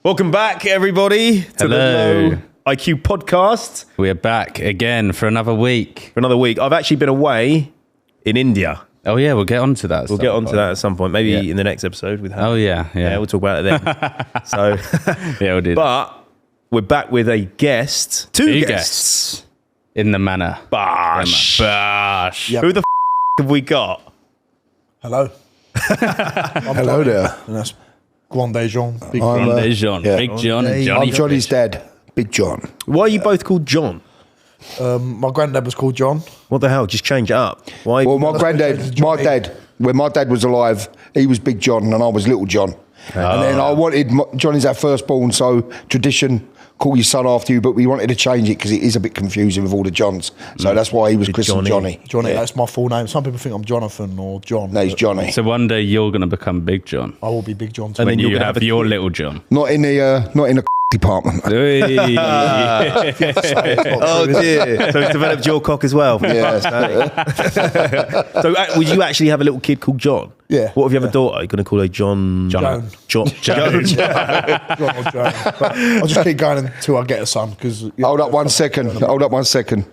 Welcome back, everybody, to the Low IQ podcast. We're back again for another week. I've actually been away in India. Oh, yeah, we'll get on to that. We'll get on to that at some point, maybe in the next episode. With Oh, yeah. We'll talk about it then. So, yeah, we'll do that. But we're back with a guest. Two guests. In the manor. Bosh. Yep. Who the have we got? Hello. Hello there. And that's Grande Jean. Big John. Big John and Johnny. I'm Johnny's dad, Big John. Why are you both called John? My granddad was called John. What the hell? Just change it up. Why? Well, my granddad, when my dad was alive, he was Big John and I was Little John. And then I wanted, Johnny's our firstborn, so tradition, call your son after you, but we wanted to change it because it is a bit confusing with all the Johns. So that's why he was christened Johnny. Johnny, that's my full name. Some people think I'm Jonathan or John. No, he's Johnny. So one day you're going to become Big John. I will be Big John too. When you have your Little John. Not in the department. Oh dear. So he's developed your cock as well. Yeah. So would you actually have a little kid called John? Yeah. What if you have a daughter? You're going to call her John? Joan. John or Joan. But I'll just keep going until I get a son. Hold up one second.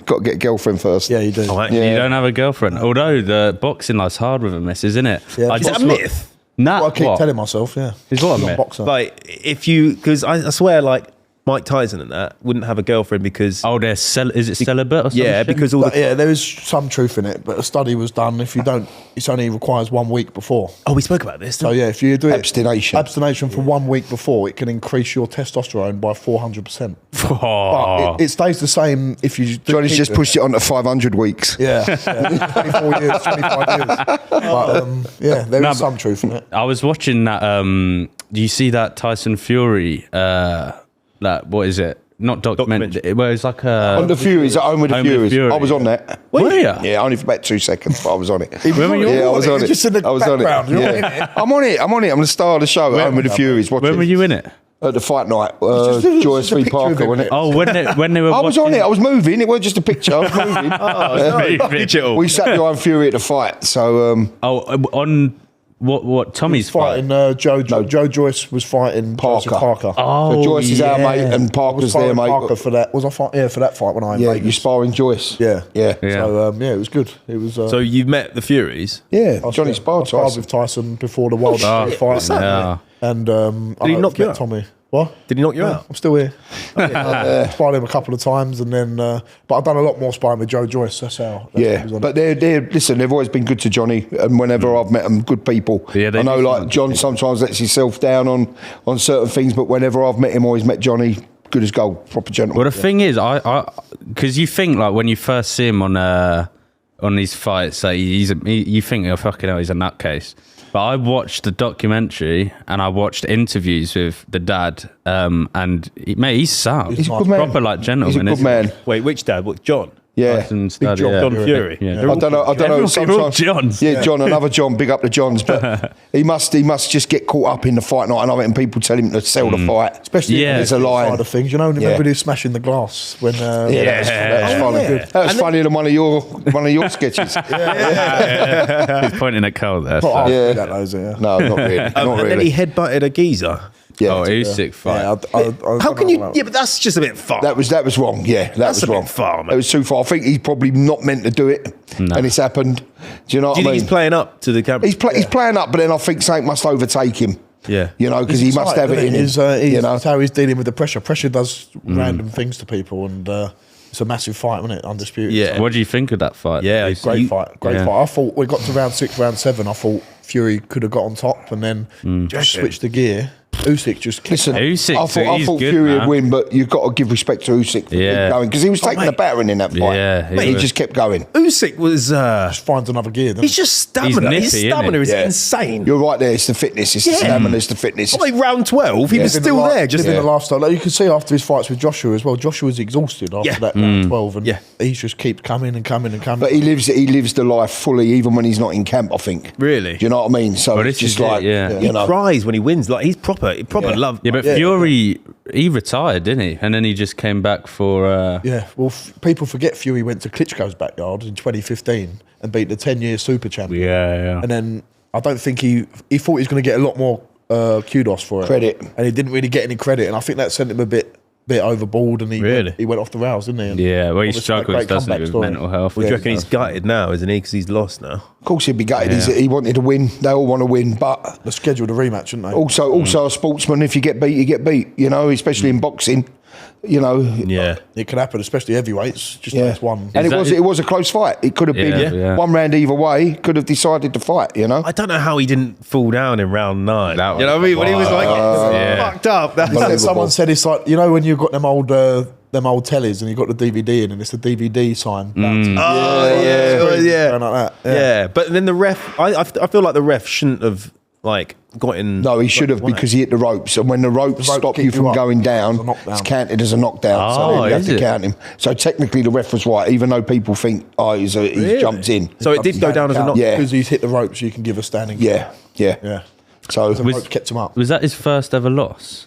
Got to get a girlfriend first. Yeah, you do. Oh, actually, You don't have a girlfriend. Although the boxing life's hard with a miss, isn't it? Yeah. Is that a myth? Nah, Well, I keep what? telling myself, yeah. He's what, I'm not a mate? boxer. Like, if you, because I swear, like, Mike Tyson and that wouldn't have a girlfriend because... Oh, is it celibate or something? Yeah, because all the... Yeah, there is some truth in it, but a study was done. If you don't, it only requires 1 week before. Oh, we spoke about this. So yeah, if you do it Abstination for 1 week before, it can increase your testosterone by 400%. Oh. But it stays the same if you. Johnny's just pushed it on to 500 weeks. Yeah, 24 years, 25 years. But yeah, there is some truth in it. I was watching that. Do you see that Tyson Fury? That what is it? Not documentary. Well, it's like On the Furies, at Home with the Furies. I was on that. Were you? Yeah, only for about 2 seconds, but I was on it. When were you Yeah, I was on it. Just in the I was on background, it. you're Yeah. in it. I'm on it. I'm the star of the show at Home with the Furies. When were you in it? At the fight night, just Joyce a v picture of Parker, him. wasn't it? Oh, when they were. I was on it. I was moving. It wasn't just a picture. I was moving. digital. We sat behind Fury at the fight. So on what Tommy's Fighting Joe Joyce was fighting Parker. Parker. Oh, so Joyce is our mate and I was Parker's their fighting mate. Parker for that. Was I fight? Yeah, for that fight when I. Yeah, Vegas. you sparring Joyce. Yeah. Yeah. So it was good. It was. So you met the Furies? Yeah, I Johnny sparred sparred Tyson. with Tyson before the World Series fight. Yeah. And Did he knock you out? Tommy. What? Did he knock you out? I'm still here. Sparred him a couple of times, and then, but I've done a lot more sparring with Joe Joyce. That's how. Yeah, but they've always been good to Johnny, and whenever I've met them, good people. Yeah, I know, like John sometimes lets himself down on certain things, but whenever I've met him, always met Johnny, good as gold, proper gentleman. Well, the thing is, I because you think like when you first see him on these fights, like you think, oh fucking hell, he's a nutcase. But I watched the documentary and I watched interviews with the dad, and he's sound. He's a good man. Proper like gentleman. He's a good man. Wait, which dad? What, John? Yeah. Tyson's Big dad, John, yeah. John Fury. Yeah. I don't know. They're all Sometimes Johns. Yeah, John, another John. Big up the Johns, but he must just get caught up in the fight night, and I think people tell him to sell the fight, especially Yeah. the side of things. You know, remember he smashing the glass when. That was funny. Good. That was funnier than one of your sketches. He's pointing at Carl there. So. Yeah. No, not really. Not And then really. he headbutted a geezer. Yeah. Oh, Usyk fight. How can you? Yeah, but that's just a bit far. That was wrong. Yeah, That's was a bit wrong. far, man. It was too far. I think he's probably not meant to do it, and it's happened. Do you know what Do you I think mean? he's playing up to the camera? He's playing up, but then I think something must overtake him. Yeah. You know, because he must have it in him. You know, It's how he's dealing with the pressure. Pressure does random things to people, and it's a massive fight, wasn't it? Undisputed. Yeah. What do you think of that fight? Yeah, Great fight. I thought we got to round 6, round 7. I thought Fury could have got on top and then just switched the gear. Usyk just kept listen, Usyk, I thought good, Fury man. would win, but you've got to give respect to Usyk for keep going, because he was taking the battering in that fight. Yeah, he just kept going. Usyk was. just finds another gear. He's just stamina. He's His nippy, stamina is isn't he? insane. You're right there. It's the fitness. It's the stamina. It's the fitness. Like round 12, he was still there. Just living the lifestyle. Like you can see after his fights with Joshua as well. Joshua was exhausted after that round 12, and he just keeps coming and coming and coming. But he lives the life fully, even when he's not in camp, I think. Really? Do you know what I mean? So Well, it's this just is it, like, yeah. He you know. cries when he wins. Like he's proper love. Yeah, but Fury, he retired, didn't he? And then he just came back for. Yeah, well, people forget Fury went to Klitschko's backyard in 2015 and beat the 10-year super champion. Yeah. And then I don't think he thought he was going to get a lot more kudos for it. Credit. And he didn't really get any credit. And I think that sent him a bit overboard, and he went off the rails, didn't he? And Yeah, well, he obviously had a struggles, great doesn't he, comeback with story. mental health. Well, do you reckon he's gutted now, isn't he? Because he's lost now. Of course, he'd be gutted. Yeah. He wanted to win. They all want to win, but They scheduled a rematch, didn't they? also a sportsman. If you get beat, you get beat. You know, especially in boxing. You know, Yeah. It could happen, especially heavyweights. Just yeah. that's one. And Is that- it was a close fight. It could have been Yeah. one round either way. Could have decided to fight. You know. I don't know how he didn't fall down in round 9. That You know what I mean? When he was like yeah. fucked up. That's Someone said it's like, you know, when you've got them old tellies and you've got the DVD in, and it's the DVD sign. yeah. Going like that. Yeah, but then the ref, I feel like the ref shouldn't have like got in. No, he should have, because he hit the ropes, and when the ropes rope stop kick you you from up. going down, It's a knockdown. it's counted as a knockdown. Oh, so you have is to it? count him. So technically, the ref was right, even though people think, he's jumped in. So it did go down as a knock. Yeah. Because he's hit the ropes, you can give a standing. Yeah. Yeah. So The ropes kept him up. Was that his first ever loss?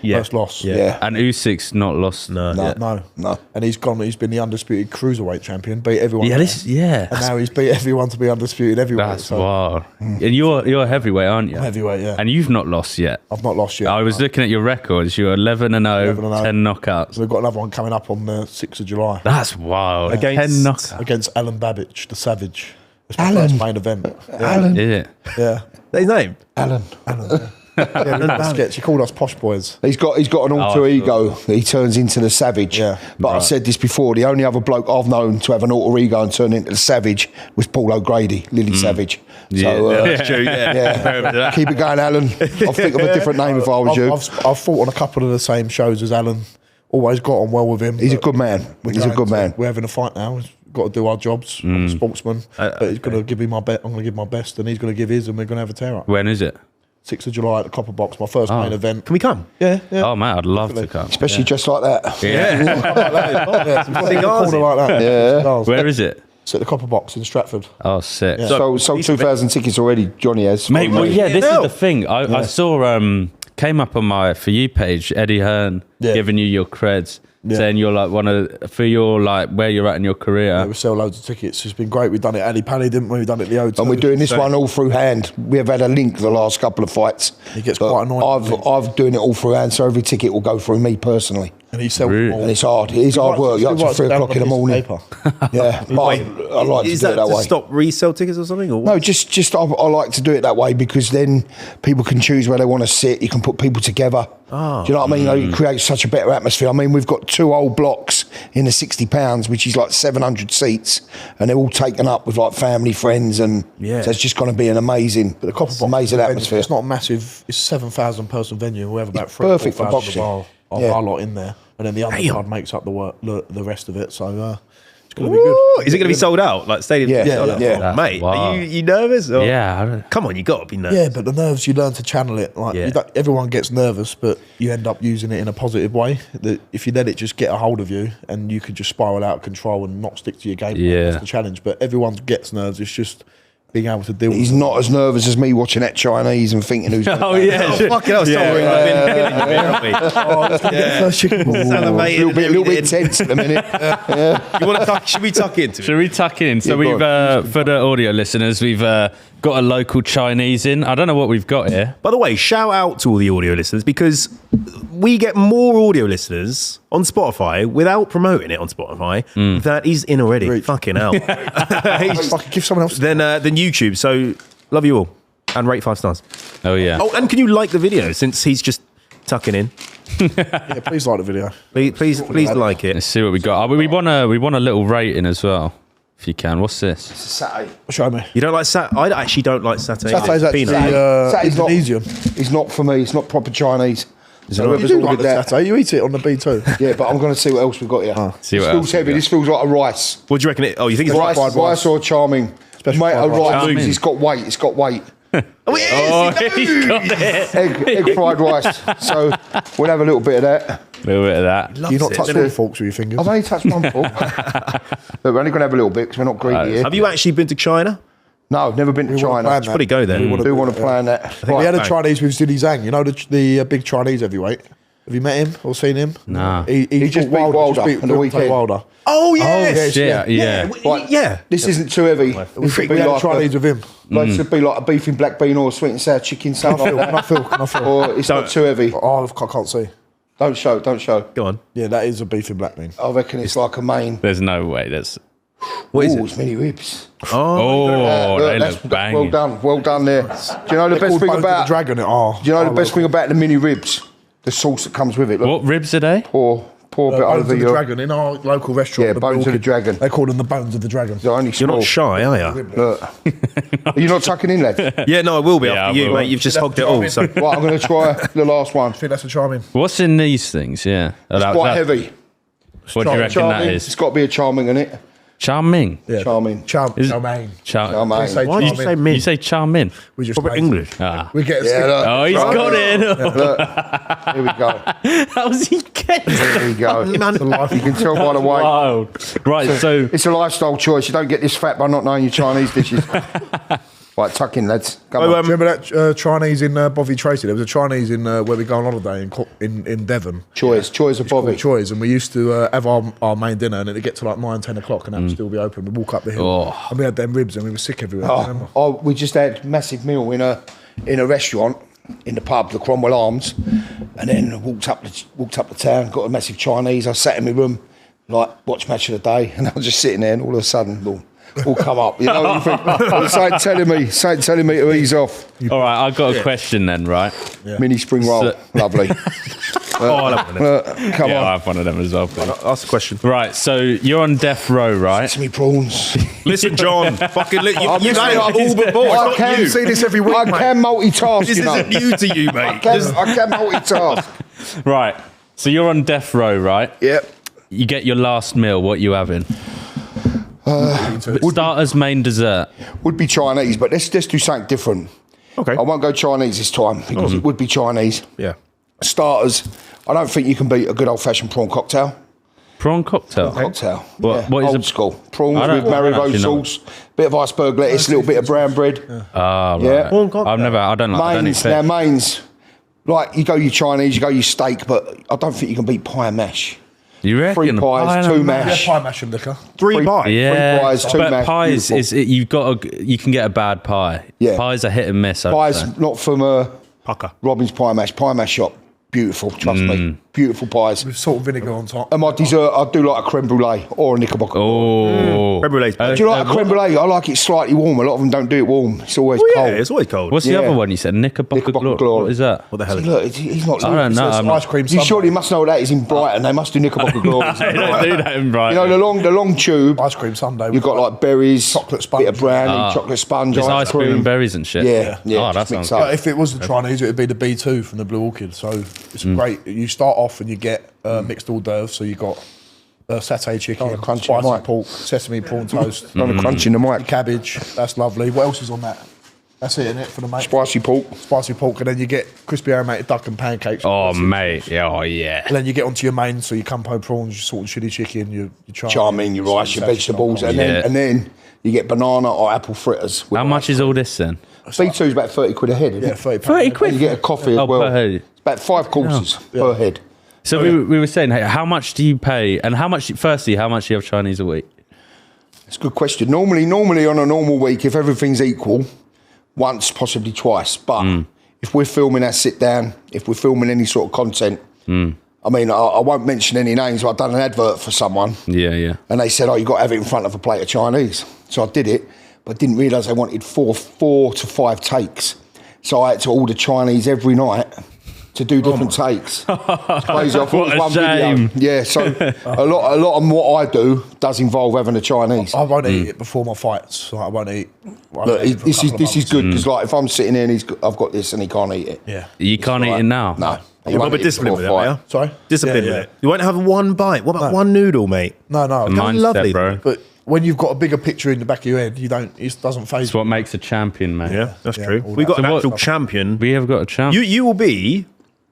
Yeah. First loss. yeah. And Usyk's not lost. No. No. Yeah. No. And he's been the undisputed cruiserweight champion, beat everyone. Yeah, And now he's beat everyone to be undisputed heavyweight. That's so wild. And you're heavyweight, aren't you? heavyweight, yeah. And you've not lost yet. I've not lost yet. I was looking at your records. You're 11-0, 11-0. 10 knockouts. So we've got another one coming up on the 6th of July That's wild. Against- 10 knockouts. against Alan Babbage, the Savage. It's my Alan. first main event. Alan. Yeah. Yeah. That's his name. Alan. Yeah, we did that sketch. He called us posh boys. He's got an alter I ego. He turns into the Savage. Yeah. But I said this before. The only other bloke I've known to have an alter ego and turn into the Savage was Paul O'Grady, Lily Savage. So That's true. Yeah. keep it going, Alan. I'll think of a different name if I was you. I've fought on a couple of the same shows as Alan. Always got on well with him. He's a but good man. we're He's a going good to- man. We're having a fight now. We've got to do our jobs. I'm a sportsman. But he's going to give me my best. I'm going to give my best, and he's going to give his, and we're going to have a tear up. When is it? 6th of July at the Copper Box, my first main event. Can we come? Yeah. Oh, man, I'd love to come. Especially just like that. Yeah. Yeah, some Cigars corner in. like that. Yeah. Cigars. Where is it? It's at the Copper Box in Stratford. Oh, sick. Yeah. So sold 2,000 tickets already, Johnny has. Mate, well, yeah, this hell. is the thing. I saw, came up on my For You page, Eddie Hearn giving you your creds, saying you're like for your, like, where you're at in your career. We sell loads of tickets. It's been great. We've done it at Ali Pally, didn't we? We've done it at the O2. And we're doing this one all through hand. We have had a link the last couple of fights. He gets But quite annoying. I've doing it all through hand, so every ticket will go through me personally. And he sells Really? them all. And it's hard. It is hard work. You're up to 3 o'clock in the morning. Yeah, but I like to Is do it that that to way. stop resale tickets or something? Or No, just I like to do it that way, because then people can choose where they want to sit. You can put people together. Oh. Do you know what I mean? It creates such a better atmosphere. I mean, we've got 2 old blocks in the £60, which is like 700 seats, and they're all taken up with like family, friends, and Yeah. so it's just going to be an amazing, But the Copper Box, amazing venue, atmosphere. It's not a massive. It's 7,000 person venue. We have about It's 3,000 perfect for boxing. of Yeah. our lot in there, and then the Damn. undercard makes up the rest of it. So it's going to be good. is it going to be sold out? Like stadium? Yeah, sold out? yeah. That's Mate, wild. are you nervous? Or? Yeah, I don't, Come on, you got to be nervous. Yeah, but the nerves, you learn to channel it. Like Yeah. everyone gets nervous, but you end up using it in a positive way. That if you let it just get a hold of you, and you could just spiral out of control and not stick to your game. Yeah. That's the challenge. But everyone gets nerves. It's just being able to deal with He's it. not as nervous as me watching that Chinese and thinking who's going to Oh, yeah. Oh, fucking hell, sorry. I've been killing you here, haven't we? First chicken ball. Salivated a little bit and tense at the minute. You want to tuck? Should we tuck into it? Should we tuck in? So Yeah, we've, go for the audio listeners, we've got a local Chinese in. I don't know what we've got here. By the way, shout out to all the audio listeners, because we get more audio listeners on Spotify without promoting it on Spotify that is in already. Reach. Fucking hell. Fucking give someone else. Then YouTube. So love you all and rate 5 stars. Oh, yeah. Oh, and can you like the video since he's just tucking in? Yeah, please like the video. Please like it. Let's see what we got. We want a little rating as well, if you can. What's this? Saturday. Show me. You don't like I actually don't like satay. Satay's actually Peanut. Satay's not- Indonesian. It's not for me. It's not proper Chinese. So You whoever's do ordered like the that. satay. You eat it on the B2. Yeah, but I'm going to see what else we've got here. See This what feels else heavy. we got. This feels like a rice. What do you reckon? You think it's Rice, fried rice or charming. Special Mate, fried a rice. rice. It's got weight. It's got weight. Oh, yes, He's got it. Egg fried rice. So we'll have a little bit of that. A little bit of that. You're not it, touching doesn't all forks with your fingers. I've only touched one fork. But we're only going to have a little bit because we're not greedy here. Have you actually been to China? No, I've never been to wanna China. plan Should probably go there. I do want to plan that. we had a Right. Chinese with Zilly Zhang. You know the big Chinese heavyweight. Have you met him or seen him? Nah. He just fought beat Wilder just on the weekend. Wilder. Oh yeah. Oh, shit. Yeah. Like, this isn't too heavy. We had a Chinese with him. Like, it should be like a beef in black bean or a sweet and sour chicken salad. Can I feel? Or it's not too heavy. Oh, I can't see. Don't show. Go on. Yeah, that is a beef in black bean. I reckon it's like a main. There's no way. That's. What is It's mini ribs. Oh, they That's look banging. well done there. Do you know the best thing about? the dragon? Do you know the best thing about the mini ribs? The sauce that comes with it. Look, What ribs are they? pour a bit Bones over of the your. dragon in our local restaurant. Yeah, the bones of the dragon. They call them the bones of the dragon. They're only You're small. not shy, are you? Look. Are you not tucking in, lad? Yeah, no, I will be Yeah, after I you, will. mate. You've just hogged it all. So Right, I'm going to try the last one. I think that's a charming. What's in these things? Yeah. It's quite heavy. What do you reckon that Charming. is? It's got to be a charming in it. Charming. Yeah. Charming. Charmaine. Charming. We say why did you say charming. min? You say charming. We just Proper lazy. English. Ah. We get a Yeah, stick. look. Oh, he's got it. Look. Here we go. How's he getting it? Here we go. Man, You can tell by the way. Wow. Right, so It's a lifestyle choice. You don't get this fat by not knowing your Chinese dishes. Right, tuck in, lads. Come on. Remember that Chinese in Bovey Tracy? There was a Chinese in where we go on holiday in Devon. Choi's of Bobby. Choi's, and we used to have our main dinner, and it'd get to like 9, 10 o'clock, and that would still be open. We'd walk up the hill, Oh. and we had them ribs, and we were sick everywhere. remember? We just had a massive meal in a restaurant in the pub, the Cromwell Arms, and then walked up the town, got a massive Chinese. I sat in my room, like watch match of the day, and I was just sitting there, and all of a sudden, boom, all come up. You know, you think, something telling me to ease off. all right, I've got a question then, right? Mini spring roll, So- lovely. I love it. Come Yeah, I on, have one of them as well. please. Ask the question. Right, so you're on death row, right? sesame prawns. Listen, John. Fucking you I'm nailed saying, all before. It's I not can you. see this every week, I mate. can multitask. This you know. isn't new to you, mate. I can multitask. Right, so you're on death row, right? Yep. You get your last meal. What you having? Starters, main, dessert. Would be Chinese, but let's do something different. Okay. I won't go Chinese this time because it would be Chinese. Yeah. Starters, I don't think you can beat a good old-fashioned prawn cocktail. Prawn cocktail. Cocktail. What is old it? school. Prawns I don't- with I don't Maribor actually know. sauce, bit of iceberg lettuce, a little bit of brown bread. Ah, right. Yeah. Prawn cocktail. I don't like. I don't eat Mains, fish. now mains, like you go your Chinese, you go your steak, but I don't think you can beat pie and mash. You reckon? 3 pies, Pie 2 and mash. Pie mash and liquor. Three pies. Yeah, pies, 2 but mash, pies beautiful. you've got you can get a bad pie. Yeah. Pies are hit and miss. I'd say. Pies not from Pucker. Robin's Pie Mash shop. Beautiful, trust me. Beautiful pies. With salt and vinegar on top. And my dessert, I'd do like a creme brulee or a knickerbocker. Oh, Creme brulee's Do you like a creme brulee? I like it slightly warm. A lot of them don't do it warm. It's always Oh, yeah, cold. it's always cold. what's the Yeah. other one you said? Knickerbocker Knickerbocker Glory. Glory. What is that? What the hell is Look, he's not. I don't know. It's I'm not- ice cream. You sundae. surely must know that is in Brighton. They must do Knickerbocker Glory. They don't do that in Brighton. You know the long tube. Ice cream sundae. You've got like berries, Chocolate sponge. bit of brownie, chocolate sponge, Just ice cream and berries and shit. Yeah, yeah. Oh, that just mix sounds up. But if it was the Chinese, it would be the B2 from the Blue Orchid. So it's great. You start off and you get mixed hors d'oeuvres. So you got satay chicken, Oh, crunchy spicy mic. pork, sesame prawn toast, On a crunch in the mic. cabbage. That's lovely. What else is on that? That's it, innit, for the mate? Spicy pork. Spicy pork, and then you get crispy aromatic duck and pancakes. Oh mate, yeah, oh yeah. And then you get onto your main, so your campo prawns, your salt and chili chicken, your Charming, your rice, your vegetables, and Yeah. then you get banana or apple fritters. with How much is all this then? B2 is about 30 quid a head, isn't Yeah, it? 30 30 pounds. quid. And you get a coffee as Oh, well. per head. It's about 5 courses per head. So we were saying, hey, how much do you pay? And how much? Firstly, how much do you have Chinese a week? It's a good question. Normally on a normal week, if everything's equal, once, possibly twice. But if we're filming our sit down, if we're filming any sort of content, I mean, I won't mention any names, but I've done an advert for someone Yeah. and they said, oh, you've got to have it in front of a plate of Chinese. So I did it, but didn't realise they wanted four to 5 takes. So I had to order Chinese every night to do different takes. It's crazy. I thought What it a was one shame. video. Yeah, so a lot of what I do does involve having a Chinese. I won't eat it before my fights. Like, I won't eat. Look, this is good because like if I'm sitting here and I've got this and he can't eat it. Yeah. You can't eat it now. No. You've got to be disciplined with it, yeah? Sorry? Disciplined Yeah, with yeah. it. You won't have one bite. What about one noodle, mate? No. Mindset, lovely. bro. But when you've got a bigger picture in the back of your head, it doesn't phase It's what makes a champion, mate. Yeah, that's Yeah, true. all We've got that. an So actual what- champion. We have got a champion. You will be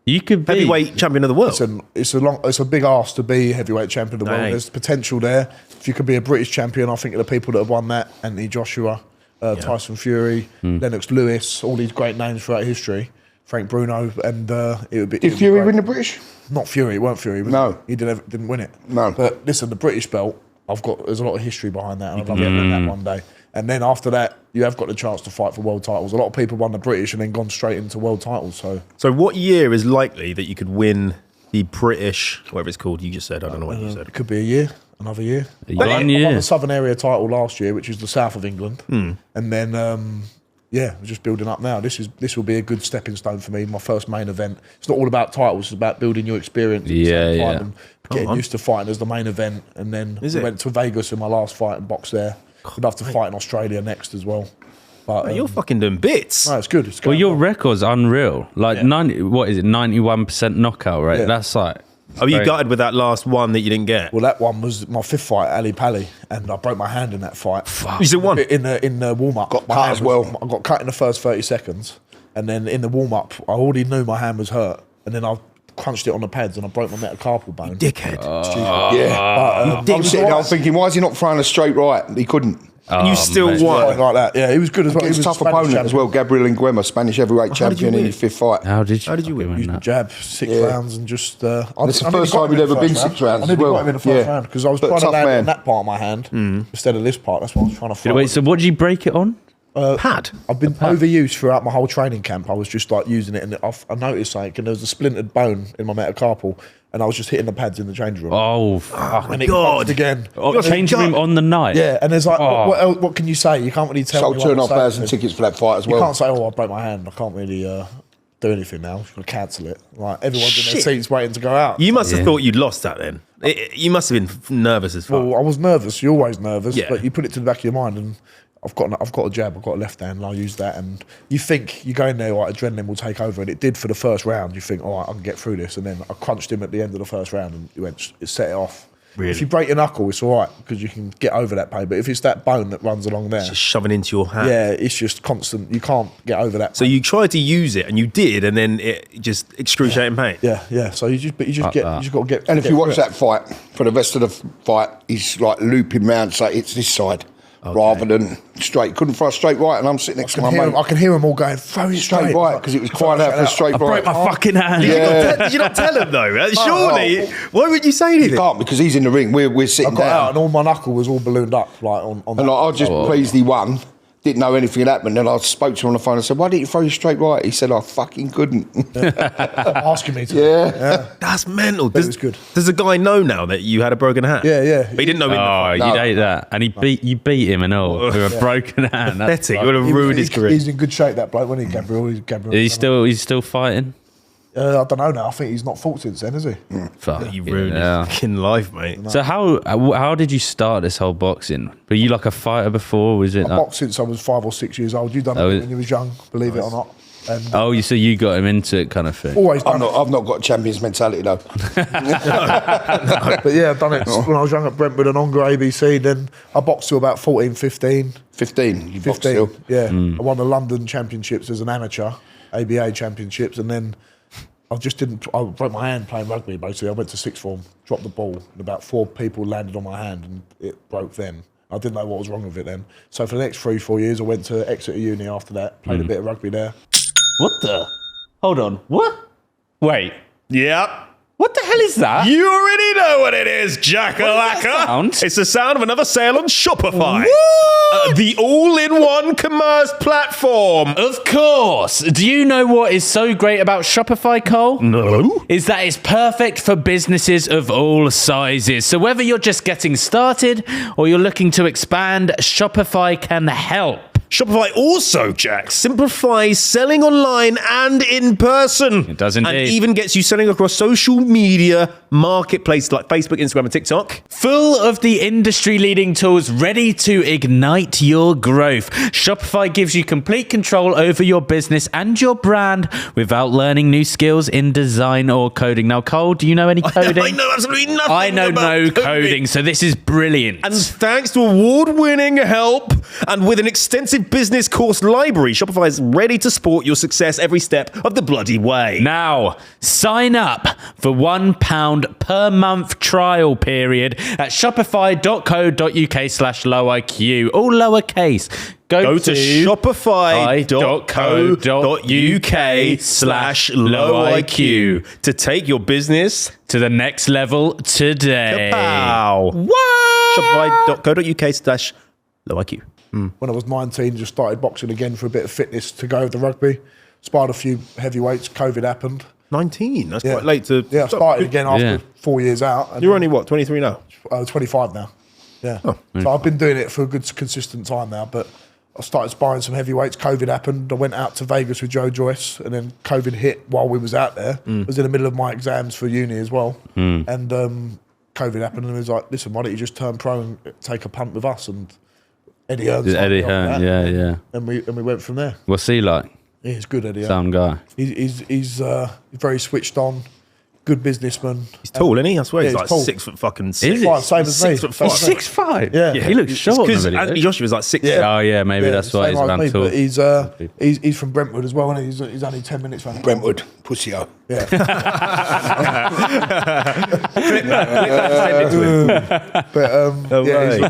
You could be heavyweight champion of the world. It's a big ask to be heavyweight champion of the world. Dang. There's potential there. If you could be a British champion, I think of the people that have won that: Anthony Joshua, Tyson Fury, Lennox Lewis, all these great names throughout history. Frank Bruno, and it would be. Did Fury win the British? Not Fury. It weren't Fury. No. He didn't win it. No. But listen, the British belt, there's a lot of history behind that, and I'd love to win that one day. And then after that, you have got the chance to fight for world titles. A lot of people won the British and then gone straight into world titles. So what year is likely that you could win the British, whatever it's called? You just said, I don't know what you said. It could be a year, another year. I won the Southern Area title last year, which is the south of England. And then, we're just building up now. This will be a good stepping stone for me. My first main event. It's not all about titles. It's about building your experience. And getting used to fighting as the main event. And then I went to Vegas in my last fight and boxed there. I'd love to fight in Australia next as well. But you're fucking doing bits. No, it's good. Well, your record's unreal. Like 91% knockout rate. Yeah. That's like. Are you gutted with that last one that you didn't get? Well, that one was my 5th fight, Ali Pali, and I broke my hand in that fight. You still won? In the warm-up. Got cut as well. I got cut in the first 30 seconds, and then in the warm-up, I already knew my hand was hurt, and then I crunched it on the pads, and I broke my metacarpal bone. Dickhead. Yeah. I'm sitting there thinking, why is he not throwing a straight right? He couldn't. And you still won. Like that. Yeah, he was good as well. He was a tough Spanish opponent champion. as well. Gabriel Nguema, Spanish heavyweight champion in his 5th fight. How did you win? that? Jab, 6 rounds, and just. It's the first time he'd ever been 6 rounds. I nearly got him in the first round because I was trying to land on that part of my hand instead of this part. That's what I was trying to fight. Wait, so what did you break it on? Pad. I've been overused throughout my whole training camp. I was just like using it, and I noticed like, and there was a splintered bone in my metacarpal, and I was just hitting the pads in the change room. Oh, fuck. And it popped again. Change room on the night? Yeah, and there's like, what can you say? You can't really tell. Sold 2,500 tickets for that fight as well. You can't say, I broke my hand. I can't really do anything now. I'm just going to cancel it. Like, everyone's in their seats waiting to go out. You must have thought you'd lost that then. You must have been nervous as fuck. Well, I was nervous. You're always nervous, but you put it to the back of your mind, and I've got a jab, I've got a left hand, and I'll use that. And you think you go in there, like, adrenaline will take over, and it did for the first round. You think, all right, I can get through this, and then I crunched him at the end of the first round, and it set it off. Really? If you break your knuckle, it's all right because you can get over that pain. But if it's that bone that runs along there, just shoving into your hand. Yeah, it's just constant. You can't get over that pain. So you tried to use it, and you did, and then it just excruciating pain. Yeah. So you just got to get. And if you watch that fight, for the rest of the fight, he's like looping round, so it's this side. Rather than straight. Couldn't throw a straight right, and I'm sitting next to my mate. I can hear them all going, throw it straight right, because it was quite out for a straight right. I broke my fucking hand. Did you not tell him though? Surely. Why would you say anything? You can't, because he's in the ring. We're sitting I got down. out, and all my knuckle was all ballooned up. Like on And like, I was just pleased he won. Didn't know anything had happened. And I spoke to him on the phone. I said, why didn't you throw you straight right? He said, I fucking couldn't. asking me to. Yeah. That's mental. It was good. Does the guy know now that you had a broken hand? Yeah. But he didn't know. You'd hate that. And you beat him and all with a broken hand. Pathetic. You would have ruined his career. He's in good shape, that bloke, wasn't he, Gabriel? He's still fighting? I don't know now. I think he's not fought since then, is he? Fuck. You ruined his fucking life, mate. So how did you start this whole boxing? Were you like a fighter before? Was it? I boxed since I was 5 or 6 years old. You done it when you was young, believe it or not. And, so you got him into it, kind of thing. Always done I've not got a champion's mentality though. But yeah, I've done it when I was young at Brentwood and Ongar ABC. Then I boxed till about 14, 15. 15. You boxed still. Yeah. I won the London Championships as an amateur, ABA Championships, and then I broke my hand playing rugby, basically. I went to sixth form, dropped the ball, and about 4 people landed on my hand, and it broke then. I didn't know what was wrong with it then. So for the next 3-4 years, I went to Exeter Uni after that, played a bit of rugby there. What the? Hold on. What? Wait. Yep. What the hell is that? You already know what it is, Jackalacka. It's the sound of another sale on Shopify. The all-in-one commerce platform. Of course. Do you know what is so great about Shopify, Cole? No. Is that it's perfect for businesses of all sizes. So whether you're just getting started or you're looking to expand, Shopify can help. Shopify also, Jack, simplifies selling online and in person. It does indeed. And even gets you selling across social media marketplaces like Facebook, Instagram, and TikTok. Full of the industry-leading tools ready to ignite your growth. Shopify gives you complete control over your business and your brand without learning new skills in design or coding. Now, Cole, do you know any coding? I know absolutely nothing. I know about no coding, so this is brilliant. And thanks to award-winning help and with an extensive business course library, Shopify is ready to support your success every step of the bloody way. Now, sign up for £1 per month trial period at shopify.co.uk/lowiq, all lowercase. Go to shopify.co.uk/lowiq to take your business to the next level today. Wow. What? Shopify.co.uk/lowiq. When I was 19, just started boxing again for a bit of fitness to go with the rugby. Sparred a few heavyweights. COVID happened. 19? That's quite late to... Yeah, I started again after 4 years out. And You're only, what, 23 now? 25 now. Yeah. So I've been doing it for a good, consistent time now, but I started sparring some heavyweights. COVID happened. I went out to Vegas with Joe Joyce, and then COVID hit while we was out there. I was in the middle of my exams for uni as well. And COVID happened, and he was like, listen, why don't you just turn pro and take a punt with us? And Eddie Hearn. Eddie Hearn, yeah. And we went from there. What's he like? Yeah, he's good, Eddie Hearn. Sound guy. He's very switched on, good businessman. He's tall, isn't he? I swear he's he's like tall. 6 foot fucking... Is he? 6'5", same as me. 6'5". He's 6'5". Yeah. He looks short. Because on the video. Joshua was like 6 Oh yeah, maybe that's why he's same around like me, tall. but he's from Brentwood as well, and he's only 10 minutes from Brentwood, pussy-o. Yeah.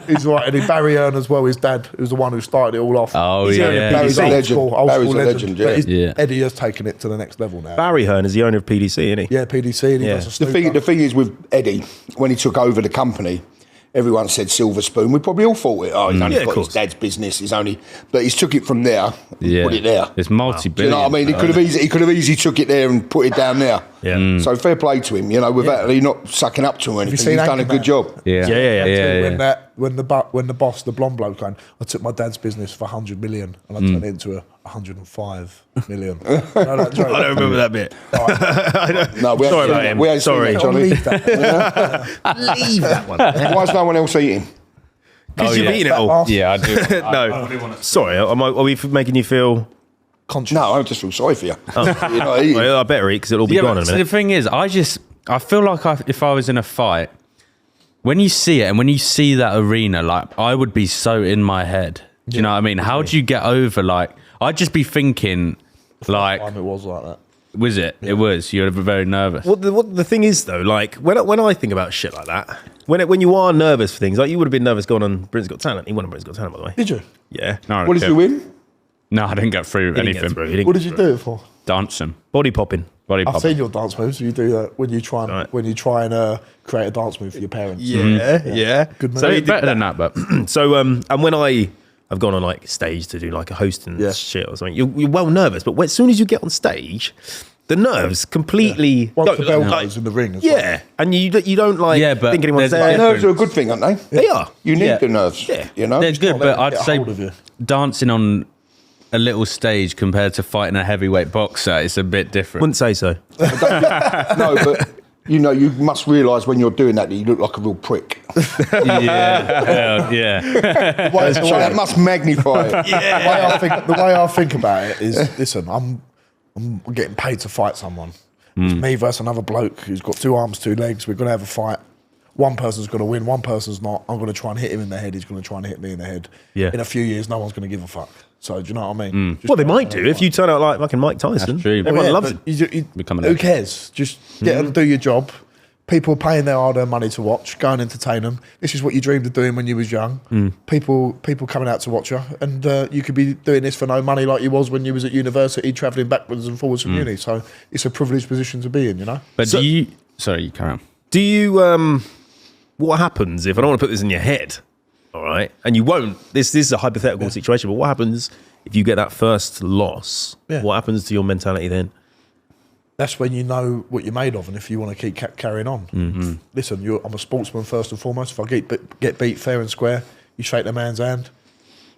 He's right. And Barry Hearn as well, his dad, who's the one who started it all off. Oh He's yeah. Barry's a Old legend. school, old Barry's school a legend, yeah. But Yeah. Eddie has taken it to the next level now. Barry Hearn is the owner of PDC, isn't he? Yeah, PDC, and he does a snooker. The thing is with Eddie, when he took over the company, everyone said silver spoon. We probably all thought it. Oh, he's only Yeah, of got his course. dad's business. But he's took it from there, Yeah. put it there. It's Do you multi-billion. know what I mean? He could have easily took it there and put it down there. Yeah. So fair play to him, without he not sucking up to him or anything. seen He's done a Anchorman? good job. Yeah. When the boss, the blonde bloke came, I took my dad's business for 100 million and I turned it into 105 million. You know that joke? I don't remember that bit. No, we Sorry ain't about seen him. that. We ain't seen Sorry. that, Johnny. Leave that. Leave that one. Why's no one else eating? Because you've eaten it all. Bastard. Yeah, I do. No. Sorry, are we making you feel... Conscious. No, I just feel sorry for you. You're not eating. Well, I better eat because it'll be Yeah, gone but in a see, the minute. thing is, I feel like if I was in a fight, when you see it and when you see that arena, like I would be so in my head. Do you know what I mean? How do you get over I'd just be thinking like, Time it was like that. was it? It was. You were very nervous. What the thing is though, like when I think about shit like that, when you are nervous for things, like you would have been nervous going on Britain's Got Talent. He won on Britain's Got Talent, by the way. Did you? Yeah. No, What did you win? No, I didn't get through He didn't get anything. through, he didn't What get did you through. do it for? Dancing, Body popping. body I've pop. seen your dance moves. You do that when you try and Right. create a dance move for your parents. Yeah. Good move. So, So better than that, but and when I've gone on like stage to do like a hosting shit or something, you're well nervous, but as soon as you get on stage, the nerves completely Once the bell like, goes in the ring. As yeah, and you don't like Yeah, but think anyone's there's there. Nerves are a good thing, aren't they? They are. You need Yeah. the nerves. Yeah. they're good. But I'd get a say hold of you. dancing on a little stage compared to fighting a heavyweight boxer is a bit different. Wouldn't say so. No, but you must realise when you're doing that you look like a real prick. yeah. The So that must magnify it. the way I think about it is, listen, I'm getting paid to fight someone. It's me versus another bloke who's got 2 arms, 2 legs. We're going to have a fight. One person's going to win, one person's not. I'm going to try and hit him in the head. He's going to try and hit me in the head. Yeah. In a few years, no one's going to give a fuck. So do you know what I mean? Just Well, they go might out do and if you turn out like fucking Mike Tyson. That's true. Everyone Yeah, loves but it. Become a who legend. cares? Just get and do your job. People are paying their hard-earned money to watch. Go and entertain them. This is what you dreamed of doing when you was young. People coming out to watch you, and you could be doing this for no money like you was when you was at university, travelling backwards and forwards from uni. So it's a privileged position to be in, you know. But do you? Sorry, you carry on. Do you? What happens if I don't want to put this in your head? All right, and you won't. This is a hypothetical situation, but what happens if you get that first loss? Yeah. What happens to your mentality then? That's when you know what you're made of, and if you want to keep carrying on. Listen, I'm a sportsman first and foremost. If I get beat fair and square, you shake the man's hand.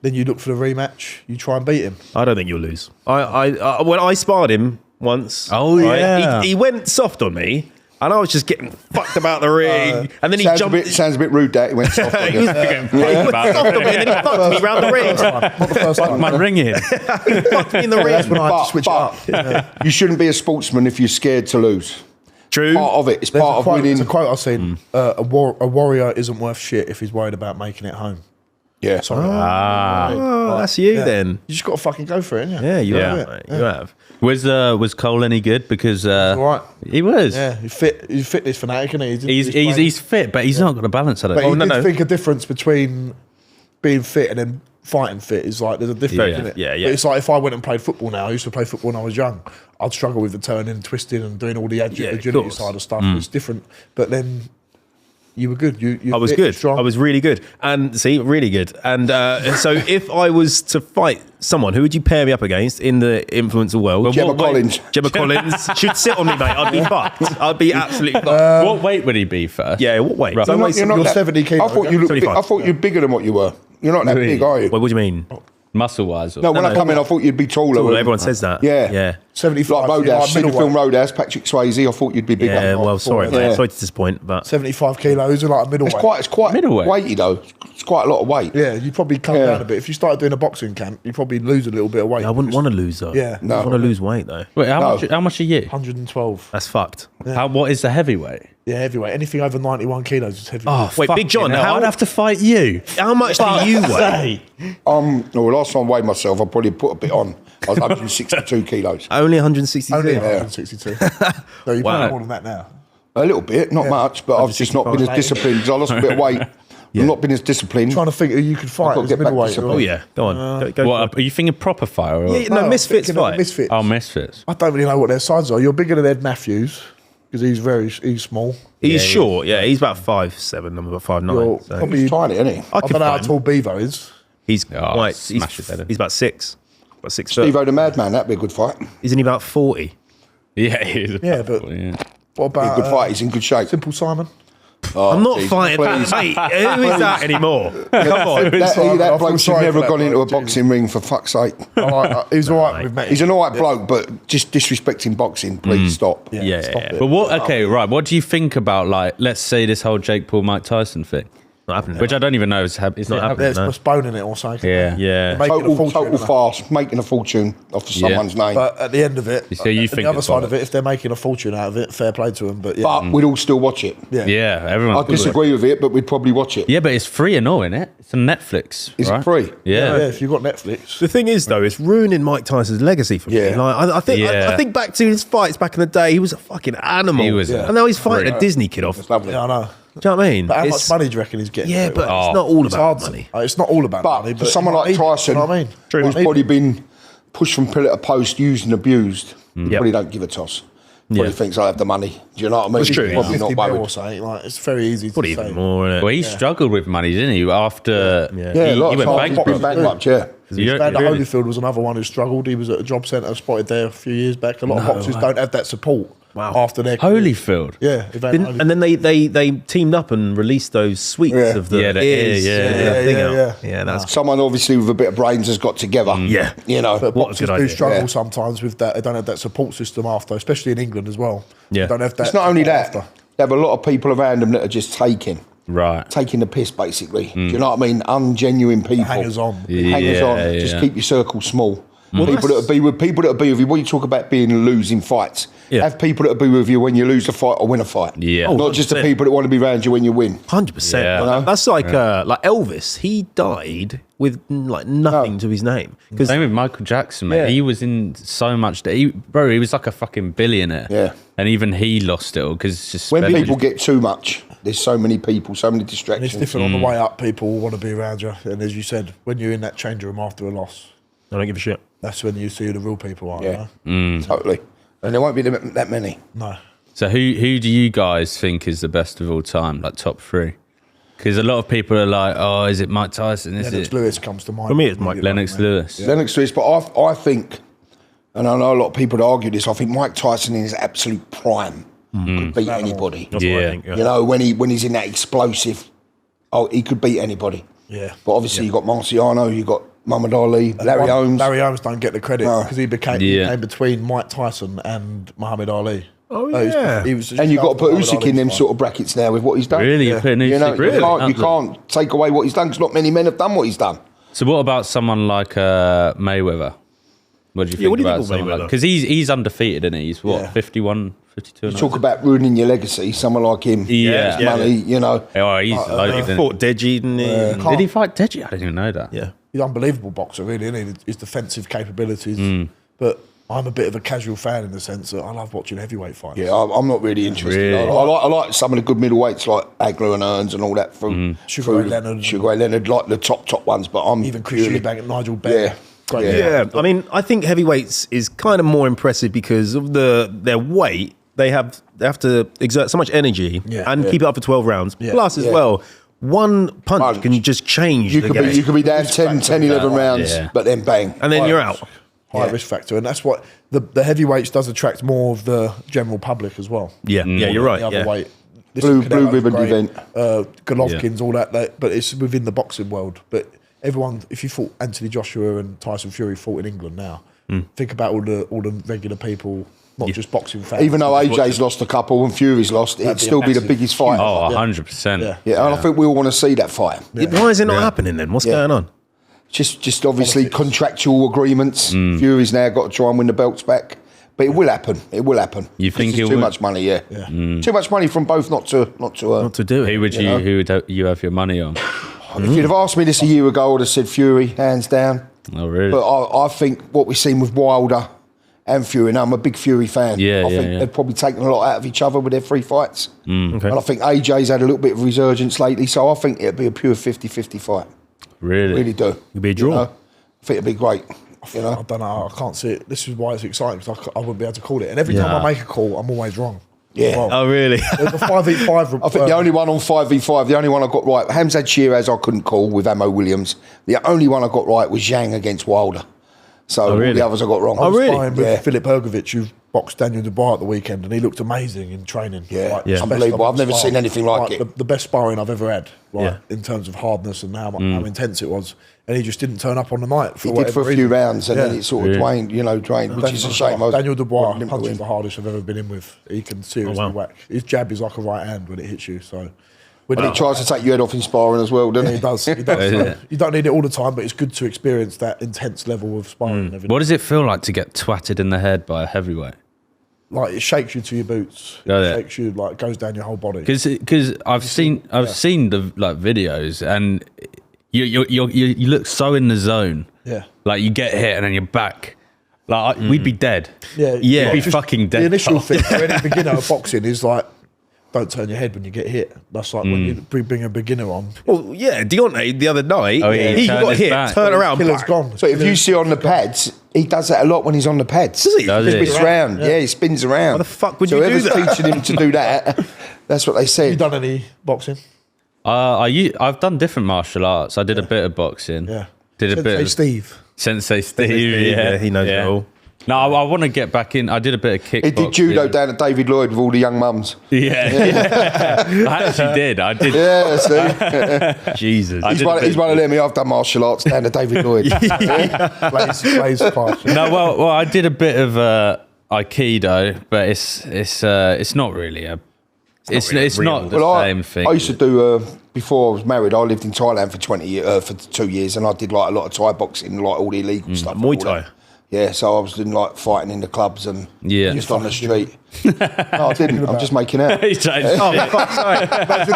Then you look for the rematch. You try and beat him. I don't think you'll lose. When I sparred him once. Oh, yeah. he went soft on me, and I was just getting fucked about the ring, and then he jumped. Sounds a bit rude. That he went soft on He you. was getting soft on me, and then he fucked me round the ring. Not the first time. My ring in. Fucked me in the ring. That's when I had But- to switch but- it up. Yeah. You shouldn't be a sportsman if you're scared to lose. True. Part of it. It's There's part a of quote, winning. There's a quote I've seen. A warrior isn't worth shit if he's worried about making it home. Yeah. Oh, that's you then. You just got to fucking go for it, innit? Yeah, you Yeah. have. Mate. You have. Was Cole any good? Because All right. he was. Yeah, he's fitness fanatic, isn't he? He's fit, but he's not got a balance at it. But Oh, he no, did no. think a difference between being fit and then fighting fit is like there's a difference in it. Yeah. But it's like if I went and played football now, I used to play football when I was young. I'd struggle with the turning, twisting, and doing all the agility side of stuff. It's different. But then you were good. I was good. Strong. I was really good. And really good. And so if I was to fight someone, who would you pair me up against in the influencer world? Gemma Collins. Gemma Collins should sit on me, mate. I'd be fucked. I'd be absolutely fucked. What weight would he be first? Yeah, what weight? Right. You're 70 kilos. I thought you looked. 75. I thought you were bigger than what you were. You're not that big, are you? What do you mean? Muscle-wise? No, when I come in, I thought you'd be taller. Well, everyone says that. Yeah. 75. Like Roadhouse, see the film middleweight. Roadhouse, Patrick Swayze. I thought you'd be bigger. Yeah, well, sorry, mate. Yeah. Sorry to disappoint, but 75 kilos are like a middleweight. It's quite Middleweight. weighty though. It's quite a lot of weight. Yeah, you probably come down a bit. If you started doing a boxing camp, you probably lose a little bit of weight. I wouldn't want to lose though. Yeah. I want to lose weight though. Wait, how much are you? 112. That's fucked. What is the heavyweight? Yeah, heavyweight. Anything over 91 kilos is heavyweight. Oh, Wait, Big John, I'd have to fight you. How much do you weigh? Well, last time I weighed myself, I probably put a bit on. I was 162 kilos. Only 162. Only 162. So you Wow. probably more than that now. A little bit, not much, but I've just not been as disciplined because I lost a bit of weight. I've not been as disciplined. Trying to think who you could fight got as to get back middleweight. disciplined. Oh yeah, go on. Go What, are you thinking proper fire? Or? Yeah, no, Misfits thinking of fight. Misfits. Oh, Misfits. I don't really know what their sides are. You're bigger than Ed Matthews because he's small. He's short. Yeah, he's about 5'7". I'm about 5'9". You're So. probably He's tiny, isn't he? I could don't know how fight him. tall Bevo is. He's Oh, quite. smash it, Eddie. He's about 6. About 6 Steve foot. O the Madman, that'd be a good fight. Isn't he about 40? Yeah, he is. Yeah, but what Be a about good fight. He's in good shape. Simple Simon? Oh, I'm not Jesus, fighting. please. Mate, who is that anymore? Come on. That bloke should sorry never for that gone into a bloke, boxing ring, for fuck's sake. He's all right with me. He's an all right bloke, but just disrespecting boxing, please stop. Yeah. Stop it. But what? Okay, right. What do you think about, like, let's say this whole Jake Paul, Mike Tyson thing, Not happening. which I don't even know is happening. not happening. They're No. postponing it or something. Yeah. Yeah. Making a fortune, Total aren't they? farce, making a fortune off of someone's name. But at the end of it, So you at think the other it's side of bollocks? it, if they're making a fortune out of it, fair play to them. But yeah, But we'd all still watch it. Yeah, everyone. I disagree with it, but we'd probably watch it. Yeah, but it's free and all, innit? It's on Netflix. Is it right? free? Yeah. if you've got Netflix, The thing is, though, it's ruining Mike Tyson's legacy for me. Yeah. Like, I think Yeah. I think back to his fights back in the day. He was a fucking animal. He was and now he's fighting a great. Disney kid off. It's lovely. yeah, I know. Do you know what I mean? But how It's- much money do you reckon he's getting? Yeah, for it? but Oh. it's not all It's about hard. money. It's not all about But money. for someone you like might need- Tyson, you know what I mean? who's probably been pushed from pillar to post, used and abused, Yep. probably don't give a toss. Probably Yeah. thinks I have the money. Do you know what I mean? It's true, He's yeah. Probably 50 not mil or worried. something. Like, it's very easy to Probably say. even more. Innit? Well, he struggled with money, didn't he? After Yeah. Yeah, a lot he of went times he's been bankrupt. bankrupt, yeah. You don't- Vander really? Holyfield was another one who struggled. He was at a job centre, spotted there a few years back. A lot of boxers don't have that support after their career. Holyfield. Yeah, Evander Holyfield. And then they teamed up and released those suites Yeah. of the Yeah, the ears. ear, yeah. thing Yeah, out. yeah. That's Someone obviously with a bit of brains has got together. Yeah. You know. But What a boxers good do idea. struggle Yeah. sometimes with that. They don't have that support system after, especially in England as well. Yeah. They don't have that. It's not only support that. after. They have a lot of people around them that are just taking Right. the piss, basically. Do you know what I mean? Ungenuine people. Hangers on. Hangers on. Yeah, Just yeah. keep your circle small. Well, People that be with you. When you talk about being losing fights, Yeah. have people that be with you when you lose a fight or win a fight. Yeah. Oh, Not just the 100%. people that want to be around you when you win. 100%. Yeah. Like, that's like Elvis. He died with like nothing to his name. Because Same with Michael Jackson, mate. Yeah. He was in so much. He was like a fucking billionaire. Yeah. And even he lost it all because it's just When spending- people get too much, there's so many people, so many And it's distractions. different on the way up. People want to be around you. And as you said, when you're in that change room after a loss, I don't give a shit. that's when you see who the real people are. Yeah. You know? Totally. And there won't be that many. No. So who do you guys think is the best of all time? Like top 3? Because a lot of people are like, oh, is it Mike Tyson? Is Lennox it Lewis comes to mind. For me, it's Mike Lennox Lewis? Lennox Lewis, but I think, and I know a lot of people that argue this, I think Mike Tyson in his absolute prime could beat anybody. That's what I Yeah. think. You know, when he's in that explosive, he could beat anybody. Yeah. But obviously you got Marciano, you got Muhammad Ali, Larry Holmes. Larry Holmes don't get the credit No. because he came between Mike Tyson and Muhammad Ali. Oh, He was- yeah. he was just And you've got to put Muhammad Usyk in Ali's them fight. sort of brackets now with what he's done. Really? You're putting You know, Usyk really? you can't take away what he's done because not many men have done what he's done. So what about someone like Mayweather? What do you think what do you about think of someone like? Mayweather? Because he's undefeated, isn't he? He's what, Yeah. 51, 52? You talk about ruining your legacy, someone like him, Yeah. his money, you know. Oh, he's loaded, He isn't fought Deji, didn't he? Did he fight Deji? I didn't even know that. Yeah. He's an unbelievable boxer, really, isn't he? His defensive capabilities. Mm. But I'm a bit of a casual fan in the sense that I love watching heavyweight fights. Yeah, I'm not really interested. Really? I like some of the good middleweights like Agler and Hearns and all that from Sugar Ray Leonard, like the top ones. But I'm even Chris Eubank and Nigel Benn. Yeah. Great. Yeah, I mean, I think heavyweights is kind of more impressive because of their weight. They have to exert so much energy and keep it up for 12 rounds. Yeah. Plus, as well, one punch can just change You the could game. be down 10, 11 rounds, but then bang. And then you're out. High risk factor, and that's what the heavyweights does attract more of the general public as well. Yeah, you're right. The other Yeah. weight. Blue ribbon event. Golovkin's, all that, but it's within the boxing world. But everyone, if you thought Anthony Joshua and Tyson Fury fought in England now, think about all the regular people, not just boxing fans. Even though AJ's lost a couple and Fury's lost, it'd still be the biggest fight. Oh, 100%. Yeah. And I think we all want to see that fight. Why is it not happening then? What's going on? Just obviously contractual agreements. Fury's now got to try and win the belts back. But it will happen. It will happen. You think it's it too would? much money? Yeah. Too much money from both not to Not to do it. Who would you have your money on? If you'd have asked me this a year ago, I would have said Fury, hands down. Oh, really? But I think what we've seen with Wilder and Fury, and I'm a big Fury fan. I think they've probably taken a lot out of each other with their 3 fights. And I think AJ's had a little bit of resurgence lately, so I think it'd be a pure 50-50 fight. Really? Really do. It'd be a draw. I think it'd be great. I don't know. I can't see it. This is why it's exciting because I wouldn't be able to call it. And every time I make a call, I'm always wrong. Yeah. Well, Oh, really? the 5v5. I think the only one on 5v5, the only one I got right, Hamzat Shiraz I couldn't call with Ammo Williams. The only one I got right was Zhang against Wilder. So all the others I got wrong. I was really? sparring with Philip Hergovich, who boxed Daniel Dubois at the weekend, and he looked amazing in training. Yeah. the best Unbelievable. I've never sparred. seen anything like it. The best sparring I've ever had, in terms of hardness and how intense it was. And he just didn't turn up on the night. He did for a few rounds, and then it sort of drained, which is a shame. Daniel Dubois punches the hardest I've ever been in with. He can seriously whack. His jab is like a right hand when it hits you. So, But he tries to take your head off in sparring as well, doesn't he? He does. So you don't need it all the time, but it's good to experience that intense level of sparring. And everything. What does it feel like to get twatted in the head by a heavyweight? Like it shakes you to your boots. It shakes you, like goes down your whole body. Because I've seen the videos, and you look so in the zone. Yeah. Like you get hit and then you're back. Like we'd be dead. Yeah. We'd be fucking dead. The initial thing for any beginner of boxing is like, don't turn your head when you get hit. That's like when you bring a beginner on. Well, yeah, Deontay the other night, he turned got his hit, back. turned around, Killer's back. gone. So if you see on the pads, he does that a lot when he's on the pads. Does he? Does He he? spins around. Yeah, he spins around. How the fuck would so you do whoever's that? teaching him to do that, that's what they Have you said. done any boxing? I've done different martial arts. I did a bit of boxing. Yeah. Did a bit of Steve. Sensei Steve. Yeah, he knows it all. No, I want to get back in. I did a bit of kickboxing. He did judo down at David Lloyd with all the young mums. Yeah. I actually did. I did. Yeah, see? Jesus. I He's did a one, bit- he's one of them. I've done martial arts down at David Lloyd. Plays class. No, well, I did a bit of Aikido, but it's not really a. It's not the same thing. I used to do before I was married. I lived in Thailand for 2 years, and I did like a lot of Thai boxing, like all the illegal stuff. Muay all that. Thai. Yeah, so I was doing like fighting in the clubs and just on the street. No, I didn't. I'm just making out. He's like, oh, fuck, sorry.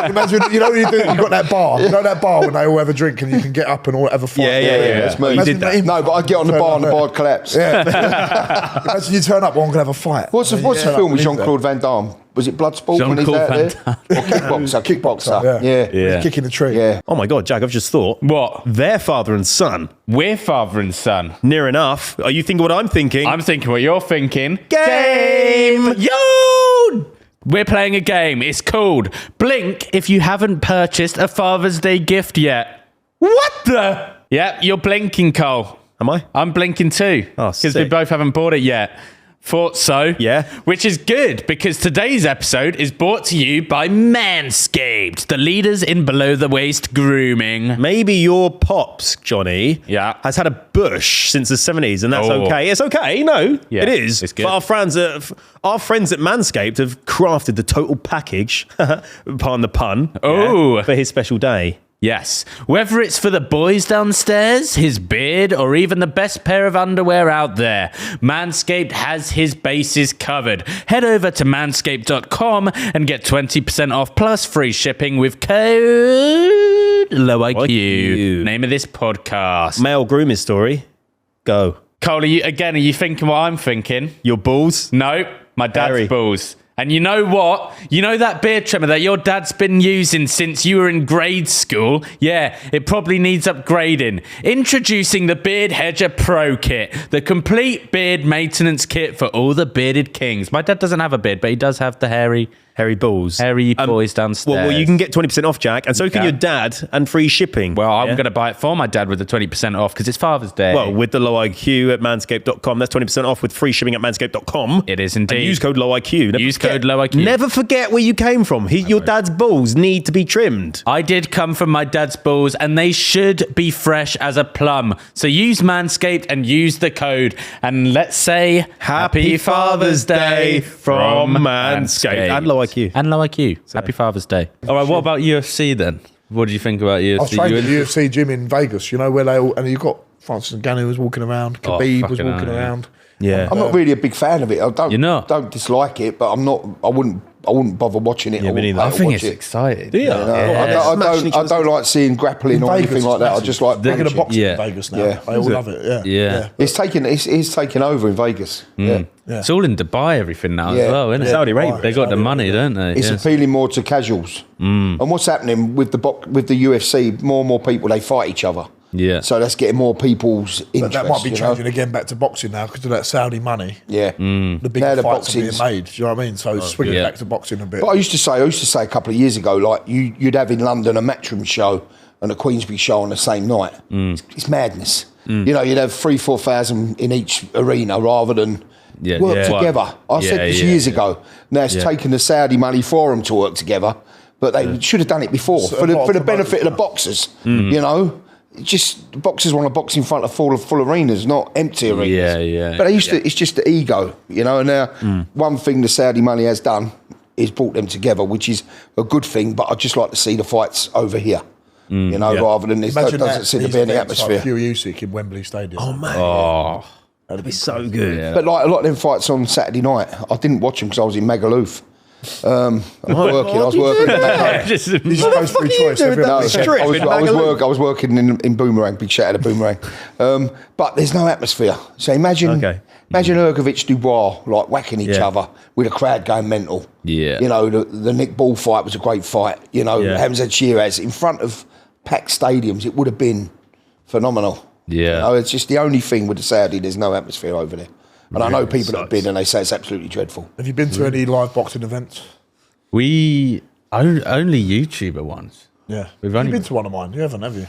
Imagine, you know what you do? You got that bar. You know that bar when they all have a drink and you can get up and all have a fight. Yeah. That's me. You did that. No, but I'd get on the bar and the bar would collapse. Yeah. Imagine you turn up, one can have a fight. What's the film with Jean-Claude Van Damme? Was it Bloodsport when he's Jean-Claude out there? Van Or Kickboxer. Yeah. Yeah. Kicking the tree. Yeah. Oh my God, Jack, I've just thought. What? Their father and son. We're father and son. Near enough. Are you thinking what I'm thinking? I'm thinking what you're thinking. Game! Yo! We're playing a game. It's called Blink if you haven't purchased a Father's Day gift yet. What the? Yeah, you're blinking, Cole. Am I? I'm blinking too. Oh, because we sick. both haven't bought it yet. Thought so. Yeah. Which is good because today's episode is brought to you by Manscaped, the leaders in below the waist grooming. Maybe your pops, Johnny, has had a bush since the 70s, and that's okay. It's okay, no, Yeah, it is. it's good. But our friends at Manscaped have crafted the total package, pardon the pun, for his special day. Yes. Whether it's for the boys downstairs, his beard, or even the best pair of underwear out there, Manscaped has his bases covered. Head over to manscaped.com and get 20% off plus free shipping with code LOWIQ. Name of this podcast. Male grooming story. Go. Cole, are you thinking what I'm thinking? Your balls? No, my dad's Hairy. balls. And you know what? You know that beard trimmer that your dad's been using since you were in grade school? Yeah, it probably needs upgrading. Introducing the Beard Hedger Pro Kit, the complete beard maintenance kit for all the bearded kings. My dad doesn't have a beard, but he does have the hairy balls. Hairy boys downstairs. Well, you can get 20% off, Jack, and so can your dad, and free shipping. Well, I'm going to buy it for my dad with the 20% off because it's Father's Day. Well, with the low IQ at manscaped.com, that's 20% off with free shipping at manscaped.com. It is indeed. And use code low IQ. Use code low IQ. Never forget where you came from. Your dad's balls need to be trimmed. I did come from my dad's balls and they should be fresh as a plum. So use Manscaped and use the code. And let's say Happy Father's Day from Manscaped. And low IQ. And low IQ. Happy Father's Day. All right, what about UFC then? What do you think about UFC? I was trained at the UFC gym in Vegas, you know, where they all, and you've got Francis Ngannou was walking around, Khabib was walking around. Yeah. I'm not really a big fan of it. I You're not? don't dislike it, but I'm not. I wouldn't bother watching it. Yeah, me neither. I think watch it's it. exciting. Do you? You know, I don't like seeing grappling or anything like that. I just like They're going to punching. box in Vegas now. Yeah. They all love it. Yeah. It's taken over in Vegas. Yeah. It's all in Dubai, everything now Yeah. as well, isn't it? Saudi Arabia. They got the money, don't they? It's Yeah. appealing more to casuals. And what's happening with the UFC? More and more people they fight each other. Yeah. So that's getting more people's interest. But that might be you know? changing again back to boxing now because of that Saudi money. Yeah. The big Now the fights are being boxing's- made. Do you know what I mean? So swinging yeah. back to boxing a bit. But I used to say a couple of years ago, like you'd have in London a Matchroom show and a Queensbury show on the same night. It's madness. You know, you'd have 3,000-4,000 in each arena rather than work together. I said this years ago. Now it's taking the Saudi money for them to work together, but they should have done it before So for a lot the of benefit of the promoters boxers. You know. Just boxers want to box in front of full arenas, not empty arenas. Yeah, yeah. But they used to. It's just the ego, you know. And now, one thing the Saudi money has done is brought them together, which is a good thing. But I'd just like to see the fights over here, you know, rather than this. Imagine Doesn't seem to be any atmosphere. Like Fury Usyk in Wembley Stadium. Oh, man. Oh, That'd be so good. yeah. But like a lot of them fights on Saturday night, I didn't watch them because I was in Magaluf. I was working. Just- He's supposed to be choice. doing Every that? weekend. Strip in Magaluf? I was working in Boomerang. Big shout out to Boomerang. But there's no atmosphere. So imagine Ergovic Dubois like whacking each other with a crowd going mental. Yeah. You know, the Nick Ball fight was a great fight. You know, Hamza Shiraz in front of packed stadiums, it would have been phenomenal. Yeah. You know, it's just the only thing with the Saudi, there's no atmosphere over there. And I know people that have been and they say it's absolutely dreadful. Have you been to any live boxing events? We only YouTuber ones. Yeah. We've You've only been to one of mine. You haven't, have you?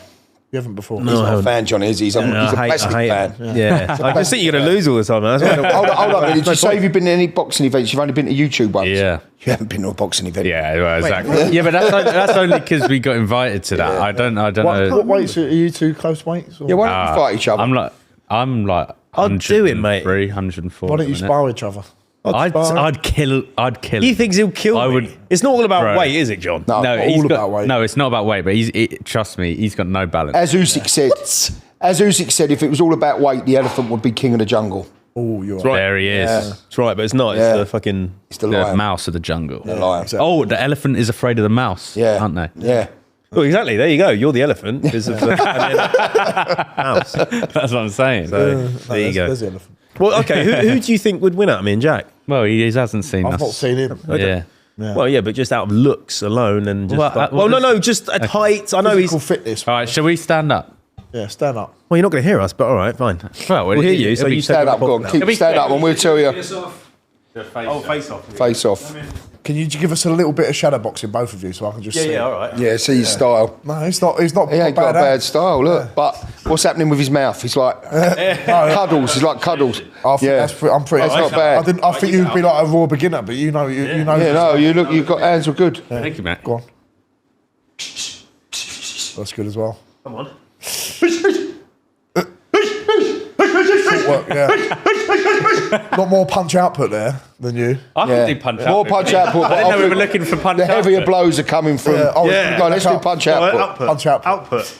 You haven't before. He's not a fan, John, is he? He's a massive fan. Yeah. I just think you're going to lose all the time, man. That's why I don't- Hold on, did you say you've been to any boxing events? You've only been to YouTube ones? Yeah. You haven't been to a boxing event? Yeah, well, exactly. Yeah, but that's only because we got invited to that. I don't know. What weights are you two close weights? Or? Yeah, why don't you fight each other? I'm like I'd do it, mate. 104. Why don't you spar each other? I'd kill He thinks he'll kill I me. would- It's not all about Bro. weight, is it, John? No. No, all he's got, about weight. No, it's not about weight, but trust me, he's got no balance. As Usyk said, if it was all about weight, the elephant would be king of the jungle. Oh, you're right. right. There he is. That's right, but it's not. Yeah. It's the fucking... It's the The lion. mouse of the jungle. The lion. exactly. Oh, the elephant is afraid of the mouse, Yeah. aren't they? Yeah. Well, exactly. There you go. You're the elephant. Because of the mouse. That's what I'm saying. So, there you go. There's the elephant. Well, okay. Who do you think would win out of me and Jack? Well, he hasn't seen I've us. not seen him. Yeah. Well, yeah, but just out of looks alone and just... Well, no, just at height. I know he's... Physical fitness. All right, shall we stand up? Yeah, stand up. Well, you're not going to hear us, but all right, fine. Well, We'll hear you, so you Stand up, go on. Stand up and we'll tell you. Oh, face off. Face off. Can you give us a little bit of shadowboxing, both of you, so I can just see? all right. Yeah, see his style. No, he's not. He's not. He ain't got a bad, bad style, look. But what's happening with his mouth? He's like cuddles. He's like cuddles. I think Yeah. I'm pretty. That's not bad. I think you'd be like a raw beginner, but you know. Yeah, no, you've got hands were good. Thank you, Matt. Go on. That's good as well. Come on. Footwork, yeah. Not more punch output there than you. I Yeah. can do punch More output. punch output. I didn't know we were think looking for punch the heavier output. blows are coming from. Yeah, oh, Yeah. Go on, let's do punch output. Punch output. Output.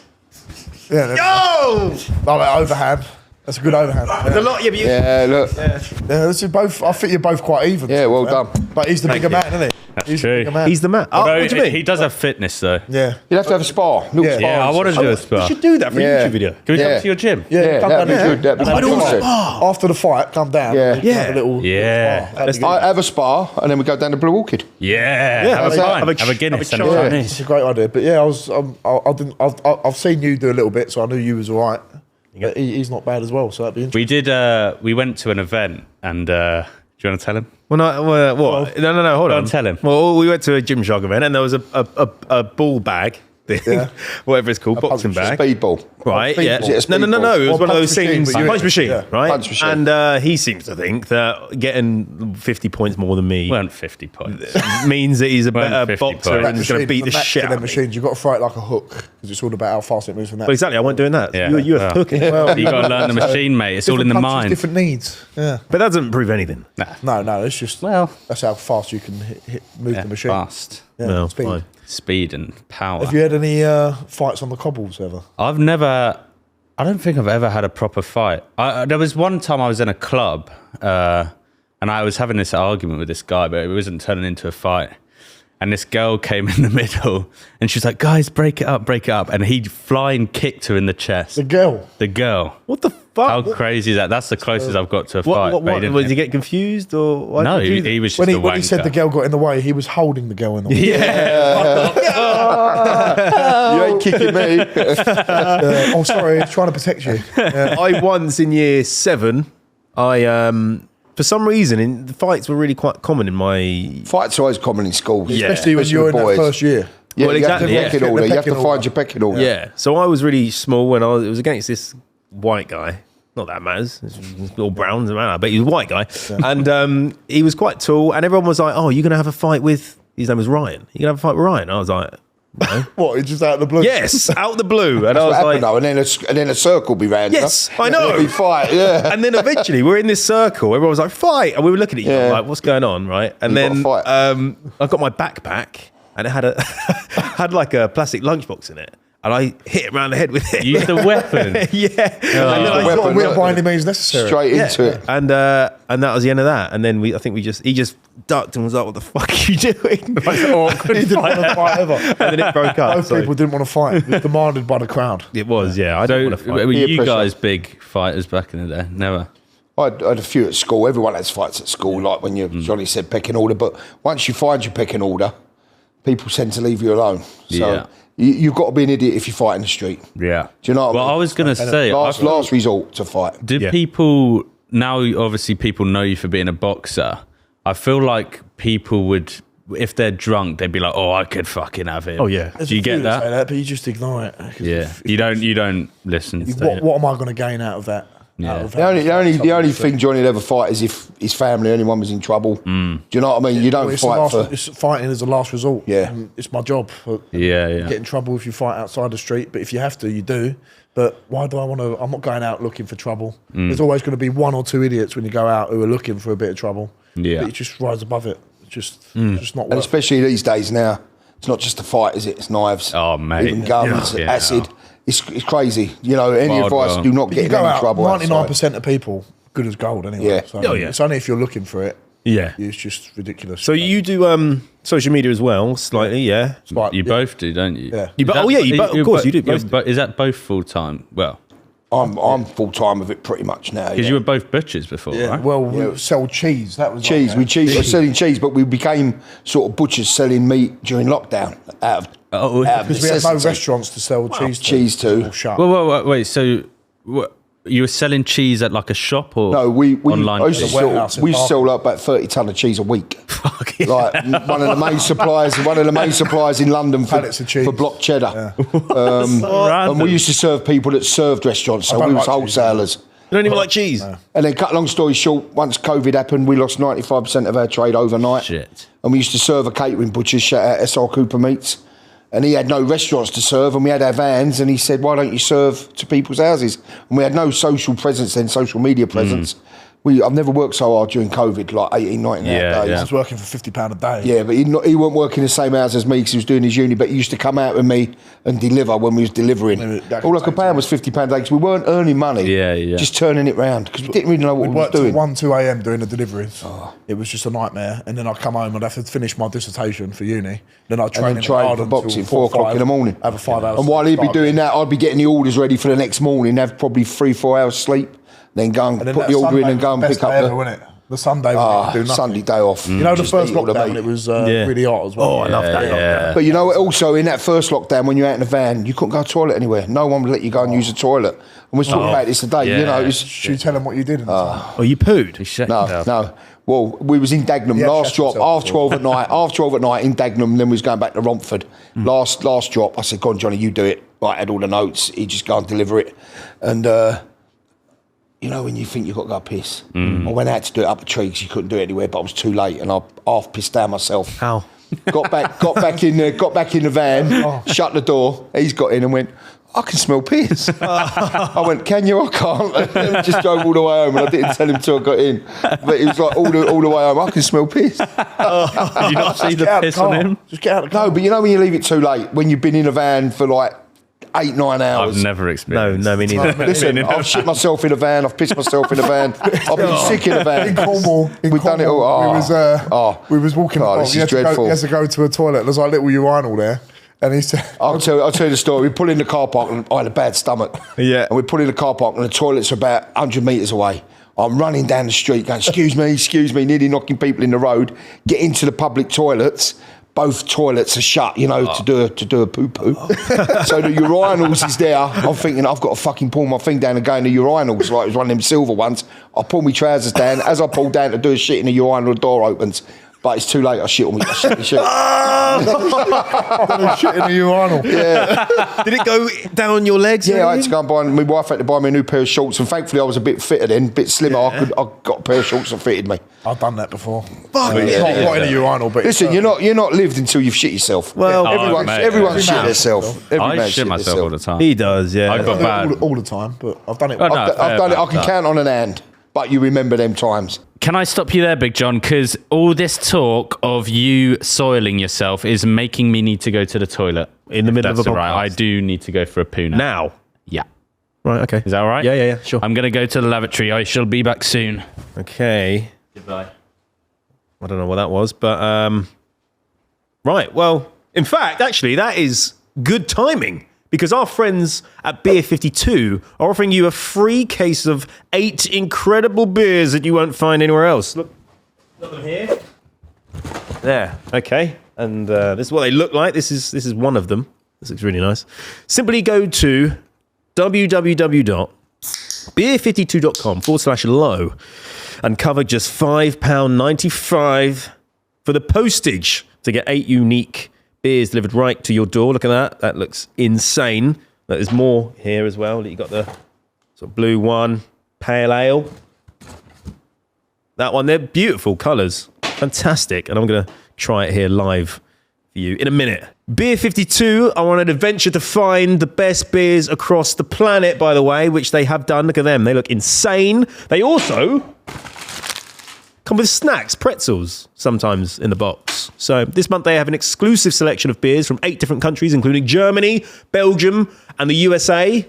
Yeah. Yo! No, like overhand. That's a good overhand. There's a lot, look. Yeah, this is both. I think you're both quite even. Yeah, well done. But he's the bigger man, isn't he? That's true. He's the man. Oh, what do you mean? He does have fitness though. Yeah. You'd have to have a spar. Yeah, I want to do a We spar. should do that for a YouTube video. Can we come to your gym? Yeah, come that'd down be good. That'd be good. after the fight, come down. Yeah. Have a little Yeah. spar. That'd be I good. have a spar, and then we go down to Blue Orchid. Yeah, Yeah, have a have a pint, have a Guinness have and a a chat. Chinese. It's a great idea. But yeah, I've seen you do a little bit, so I knew you was all right. But he's not bad as well, so that'd be interesting. We went to an event and do you want to tell him? What? No, hold on. Tell him. Well, we went to a Gymshark event and there was a ball bag thing, whatever it's called, boxing bag. Speedball. Right, yeah. Is it a No. speedball? It was Or one of punch those machine, things. but you- Punch machine, yeah. right? Punch machine. And he seems to think that getting 50 points more than me Weren't 50 points. means that he's a Weren't better 50 boxer points. and he's going to beat the shit out of me. machines. You've got to throw it like a hook because it's all about how fast it moves from that. But exactly, I wasn't doing that. Yeah. You were Well. hooking. Well, You got to learn the machine, mate. It's all in the different punches, mind. different needs. Yeah. But that doesn't prove anything. No, it's just that's how fast you can move the machine. Fast. Yeah, No, speed. fine. Speed and power. Have you had any fights on the cobbles ever? I don't think I've ever had a proper fight. There was one time I was in a club and I was having this argument with this guy, but it wasn't turning into a fight. And this girl came in the middle and she was like, guys, break it up. And he flying kicked her in the chest. The girl. The girl. What the fuck? How crazy is that? That's the closest I've got to a fight. What, but he didn't- did he get confused or why No, did you do he that? was just When a he said wanker. the girl got in the way, he was holding the girl in the way. You ain't kicking me. Oh, sorry, trying to protect you. I once in year 7, for some reason, the fights were really quite common in my. Fights are always common in schools. Yeah. Especially when you're in that boys. first year. Yeah, Well, you have to exactly, yeah. pecking order. You have to Pecking find order. your pecking order. Yeah. So I was really small and it was against this white guy. Not that matters. It's all brown, doesn't matter. But he was a white guy. And he was quite tall. And everyone was like, oh, you're going to have a fight with. His name was Ryan. You're going to have a fight with Ryan. I was like, no. What? It's just out of the blue. Yes, out the blue. And I What was happened like, though? And then a circle be round. yes, huh? I know. Every fight, yeah. And then eventually we're in this circle. Everyone was like, fight. And we were looking at each other Yeah. like, what's going on, right? And You then gotta fight. I got my backpack and it had like a plastic lunchbox in it. And I hit him around the head with it. You used a weapon. yeah. It's not a Weapon, whip by any means necessary. Straight into it. And that was the end of that. And then he just ducked and was like, what the fuck are you doing? Like, awkward He didn't want to fight ever. And then it broke up. Both so- people didn't want to fight. It was demanded by the crowd. It was, yeah. I don't want to fight. Were Peer you pressure. guys big fighters back in the day? Never. I had a few at school. Everyone has fights at school, like when Johnny said pecking order. But once you find your pecking order, people tend to leave you alone. So Yeah. you've got to be an idiot if you fight in the street. Yeah. Do you know what Well, I mean? I was going to say, Last resort to fight. do Yeah. people, now obviously people know you for being a boxer, I feel like people would, if they're drunk, they'd be like, oh, I could fucking have him. Oh, yeah. There's Do you a few get that say that? but you just ignore it. 'Cause Yeah. You don't listen. What am I going to gain out of that? Yeah. Out of The only something thing Johnny would ever fight is if his family, anyone was in trouble. Do you know what I mean? You don't It's fight for. it's fighting is a last resort. Yeah. And it's my job. Yeah. Get in trouble if you fight outside the street, but if you have to, you do. But why do I want to? I'm not going out looking for trouble. There's always going to be one or two idiots when you go out who are looking for a bit of trouble. Yeah. But you just rise above it. It's just not And worth. especially these days now, it's not just a fight, is it? It's knives. Oh, mate. Even guns, Yeah. acid. It's crazy. You know, any Wild advice, world. do not But get you in go any out. trouble 99% of people good as gold anyway. Yeah. So Oh, yeah. It's only if you're looking for it. Yeah. It's just ridiculous. So you do social media as well, slightly, yeah. Like, You yeah. both do, don't you? Yeah. You bo- oh, yeah, you bo- of course you do both. But is that both full time? Well, I'm full time with it pretty much now. because Yeah. you were both butchers before, Yeah. right? Well, we sell cheese. That was Cheese, like, we were selling cheese, but we became sort of butchers selling meat during lockdown out of because we had no necessity. restaurants to sell cheese to. cheese to. It was all shut. Wait. So you were selling cheese at like a shop or No, we online? I used to The warehouse sell, in we Barking. sell like about 30 tonne of cheese a week. Like one of the main suppliers in London Pallets of cheese. for block cheddar. Random. And we used to serve people that served restaurants, so don't we was like cheese. wholesalers. You don't even like cheese? And then, cut long story short, once COVID happened, we lost 95% of our trade overnight. Shit. And we used to serve a catering butcher, shout out SR Cooper Meats. And he had no restaurants to serve, and we had our vans, and he said, why don't you serve to people's houses? And we had no social presence then, social media presence. I've never worked so hard during COVID, like 18, 19 hour days. I was working for £50 a day. Yeah, but he weren't working the same hours as me because he was doing his uni, but he used to come out with me and deliver when we was delivering. All I could pay him was £50 a day because we weren't earning money, just turning it round because we didn't really know what we were doing. We worked till 1, 2 a.m. doing the deliveries. It was just a nightmare. And then I'd come home, I'd have to finish my dissertation for uni. Then I'd train for boxing 4 o'clock in the morning. Have a 5 hours. And while he'd be doing that, I'd be getting the orders ready for the next morning, have probably 3-4 hours sleep, then go and put the order in and go and pick up the Sunday when you do nothing. Sunday day off. You know, the first lockdown, it was really hot as well. Oh, I love that lockdown. But you know, also in that first lockdown, when you're out in the van, you couldn't go to the toilet anywhere. No one would let you go and use the toilet. And we're talking about this today. You know, should you tell them what you did? Oh, you pooed? No. Well, we was in Dagenham, last drop, half 12 at night in Dagenham, then we was going back to Romford. Last drop, I said, go on, Johnny, you do it. I had all the notes, he'd just go and deliver it. And, you know, when you think you've got to go piss. I went out to do it up a tree because you couldn't do it anywhere, but I was too late and I half pissed down myself. How? Got back in the van, shut the door, he's got in and went, I can smell piss. I went, can you? I can't. And just drove all the way home, and I didn't tell him till I got in. But it was like all the way home, I can smell piss. Did you not see the piss on him? Just get out of the car. No, but you know when you leave it too late, when you've been in a van for like 8-9 hours. I've never experienced. No, me neither. Listen, I've shit myself in a van. I've pissed myself in a van. I've been sick in a van. In Cornwall, we've done it all. We was walking. This is dreadful. He has to go to a toilet. There's like a little urinal there. And he said, I'll tell you the story. We pull in the car park and I had a bad stomach. Yeah. And we pull in the car park and the toilet's about 100 metres away. I'm running down the street going, excuse me, nearly knocking people in the road. Get into the public toilets. Both toilets are shut, you know, to do a poo-poo. So the urinals is there. I'm thinking, I've got to fucking pull my thing down and go in the urinals, like it was one of them silver ones. I pull my trousers down. As I pull down to do a shit in the urinal, the door opens. But it's too late. I shit on me. I shit. shit in the urinal. Yeah. Did it go down your legs? Yeah, I had to go and buy. My wife had to buy me a new pair of shorts, and thankfully I was a bit fitter then, a bit slimmer. I got a pair of shorts that fitted me. I've done that before. Fuck Not in a urinal, but listen, you're not lived until you've shit yourself. Well, everyone shit themselves. I shit myself all the time. He does, yeah. I've got bad. all the time, but I've done it. Oh, no, I've done it. I can count on an hand, but you remember them times. Can I stop you there, Big John? Because all this talk of you soiling yourself is making me need to go to the toilet. In the middle of a podcast. Right. I do need to go for a poo Now? Yeah. Right, okay. Is that all right? Yeah, sure. I'm going to go to the lavatory. I shall be back soon. Okay. Goodbye. I don't know what that was, but right. Well, in fact, actually, that is good timing because our friends at Beer 52 are offering you a free case of 8 incredible beers that you won't find anywhere else. Look them here. There. Okay. And this is what they look like. This is one of them. This looks really nice. Simply go to www.beer52.com/low and cover just £5.95 for the postage to get 8 unique beers delivered right to your door. Look at that. That looks insane. There's more here as well. You got the sort of blue one, pale ale. That one, they're beautiful colours. Fantastic. And I'm going to try it here live for you in a minute. Beer 52 are on an adventure to find the best beers across the planet, by the way, which they have done. Look at them. They look insane. They also come with snacks, pretzels, sometimes in the box. So this month they have an exclusive selection of beers from 8 different countries, including Germany, Belgium, and the USA.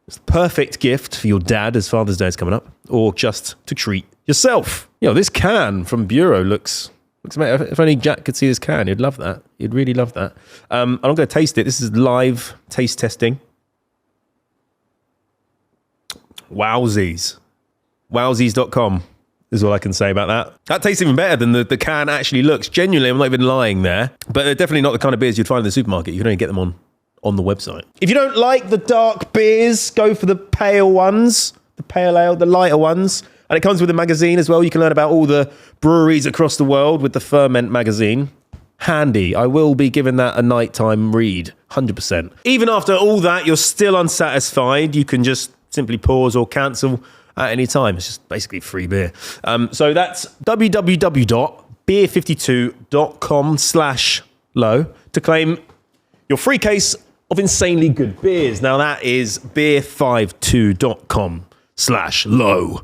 It's the perfect gift for your dad as Father's Day is coming up, or just to treat yourself. This can from Bureau looks amazing. If only Jack could see this can, he'd love that. He'd really love that. I'm going to taste it. This is live taste testing. Wowsies. Wowsies.com. is all I can say about that. That tastes even better than the can actually looks. Genuinely, I'm not even lying there. But they're definitely not the kind of beers you'd find in the supermarket. You can only get them on the website. If you don't like the dark beers, go for the pale ones, the pale ale, the lighter ones. And it comes with a magazine as well. You can learn about all the breweries across the world with the Ferment magazine. Handy. I will be giving that a nighttime read, 100%. Even after all that, you're still unsatisfied. You can just simply pause or cancel at any time. It's just basically free beer. So that's www.beer52.com/low to claim your free case of insanely good beers. Now that is beer52.com/low.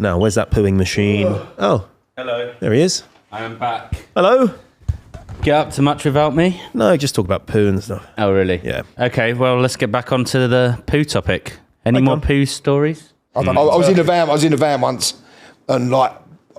Now, where's that pooing machine? Oh, Hello. there he is. I am back. Hello. Get up to much without me? No, just talk about poo and stuff. Oh, really? Yeah. Okay, well, let's get back onto the poo topic. Any more poo stories? I was in the van. I was in the van once, and like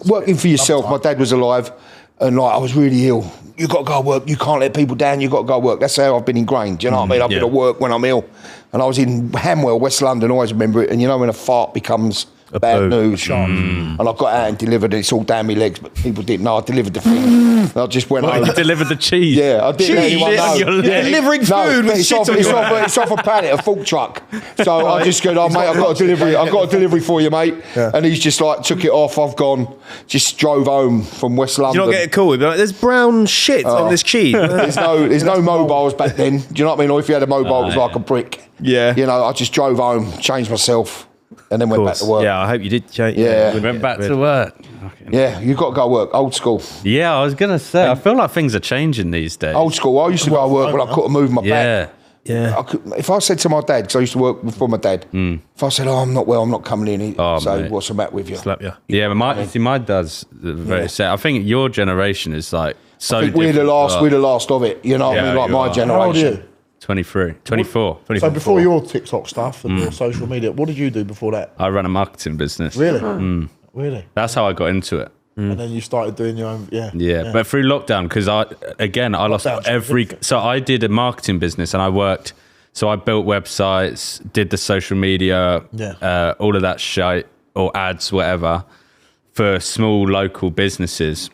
working for yourself. My dad was alive, and like I was really ill. You got to go to work. You can't let people down. You got to go to work. That's how I've been ingrained. Do you know what I mean? I've been at work when I'm ill, and I was in Hamwell, West London. I always remember it. And you know when a fart becomes bad news, and I got out and delivered it. It's all down my legs, but people didn't know I delivered the thing. And I just went home. You delivered the cheese. Yeah, I didn't let anyone know. Delivering food with shit on your it's off a pallet, a fork truck. So I just go, oh mate, I've got a delivery. I've got a delivery for you, mate. Yeah. And he's just like took it off. I've gone, just drove home from West London. Do you not get a call? Like, there's brown shit on this cheese. There's no mobiles back then. Do you know what I mean? Or if you had a mobile, it was like a brick. Yeah. You know, I just drove home, changed myself, and then went back to work. Yeah, I hope you did change. Yeah. We went back to work. Yeah, you got to go to work. Old school. Yeah, I was going to say, I feel like things are changing these days. Old school. I used to go to work when I couldn't move my back. Yeah. If I said to my dad, because I used to work for my dad, if I said, "Oh, I'm not well, I'm not coming in," he'd say, mate. "What's the matter with you?" Slap you. Yeah, but my dad's very sad. I think your generation is like so. I think we're the last of it. You know what I mean? Like my generation. How old are you? 23, 24. So before your TikTok stuff and your social media, what did you do before that? I ran a marketing business. Really? Really? That's how I got into it. And then you started doing your own, Yeah, but through lockdown, because I lost so I did a marketing business and I worked, so I built websites, did the social media, all of that shit, or ads, whatever, for small local businesses.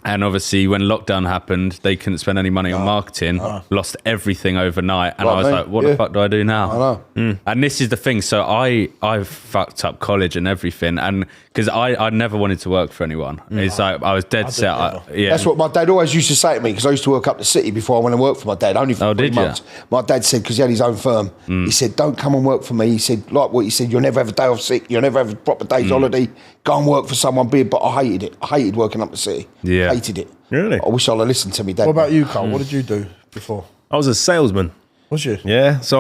And obviously when lockdown happened, they couldn't spend any money on marketing, lost everything overnight. And I was like, what the fuck do I do now? I know. And this is the thing. So I fucked up college and everything. And because I never wanted to work for anyone. It's like I was dead set. That's what my dad always used to say to me, because I used to work up the city before I went and worked for my dad, only for 3 months. My dad said, because he had his own firm, he said, don't come and work for me. He said, like what he said, you'll never have a day off sick, you'll never have a proper day's holiday, go and work for someone big. But I hated it. I hated working up the city. Yeah. Hated it. Really? I wish I'd have listened to me dad. What about you, Carl? What did you do before? I was a salesman. Was you? Yeah. So,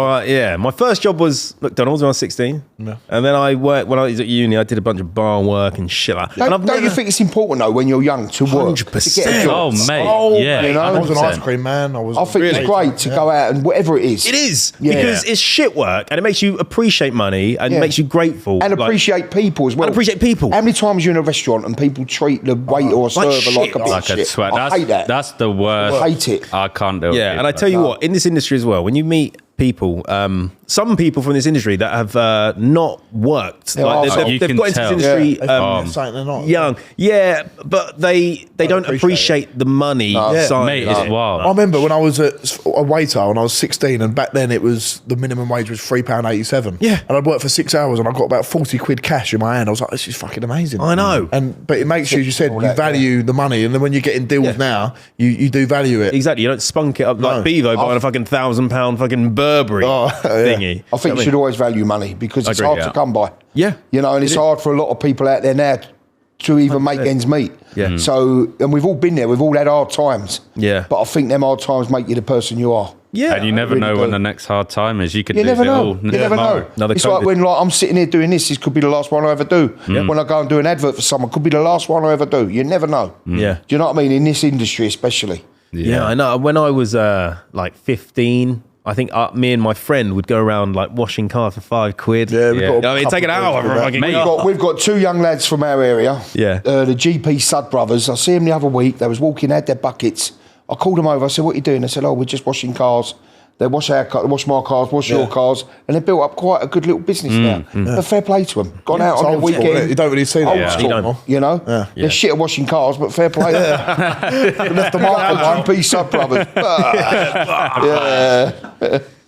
my first job was McDonald's when I was 16. Yeah. And then I worked, when I was at uni, I did a bunch of bar work and shit like that. Don't you think it's important, though, when you're young to work? 100%. To get a job? Oh, mate. Yeah. You know? I was an 100%. ice cream man. I think it's great to go out and whatever it is. It is. Yeah. Because it's shit work and it makes you appreciate money and makes you grateful. And appreciate people as well. And appreciate people. How many times you're in a restaurant and people treat the waiter or server like a bit of shit? Sweat. I hate that. That's the worst. I hate it. I can't do it. Yeah, and I tell you what, in this industry as well, when you meet people, some people from this industry that have not worked, they've got into this industry they're not young, but they don't appreciate the money side. Mate, it's wild. I remember when I was a waiter when I was 16, and back then it was the minimum wage was £3.87. Yeah, and I'd worked for 6 hours and I got about 40 quid cash in my hand. I was like, this is fucking amazing. I know. But it makes you said, you value the money, and then when you're getting deals now, you do value it. Exactly. You don't spunk it up like Bevo buying a fucking £1,000 fucking Burberry thingy. I think you should always value money, because it's hard to come by. Yeah. You know, and it's hard for a lot of people out there now to even make ends meet. Yeah. So, and we've all been there. We've all had hard times. Yeah. But I think them hard times make you the person you are. Yeah. And you never know when the next hard time is. You could You lose never it know. all. You never know. It's like when I'm sitting here doing this could be the last one I ever do. When I go and do an advert for someone, could be the last one I ever do. You never know. Yeah. Do you know what I mean? In this industry especially. Yeah, I know. When I was like 15, I think me and my friend would go around like washing cars for £5. Yeah, we've got I mean, take an hour for a fucking car. We've got two young lads from our area. Yeah. The GP Sud brothers. I see them the other week. They was walking, had their buckets. I called them over. I said, "What are you doing?" They said, "Oh, we're just washing cars." They wash our car, wash my cars, wash your cars, and they built up quite a good little business now. But fair play to them. Gone out on the weekend. You don't really see that. Old school, you know? They're shit at washing cars, but fair play. Left the mark on GP Sud brothers.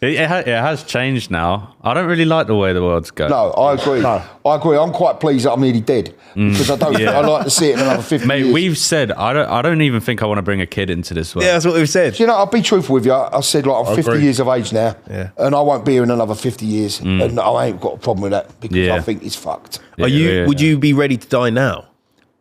It has changed now. I don't really like the way the world's going. No, I agree. I agree. I'm quite pleased that I'm nearly dead, because I don't. I like to see it in another 50 Mate, years. we've said I don't even think I want to bring a kid into this world. Yeah, that's what we've said. Do you know, I'll be truthful with you. I said, like, I'm 50 years of age now, and I won't be here in another 50 years, and I ain't got a problem with that, because I think it's fucked. Would you be ready to die now?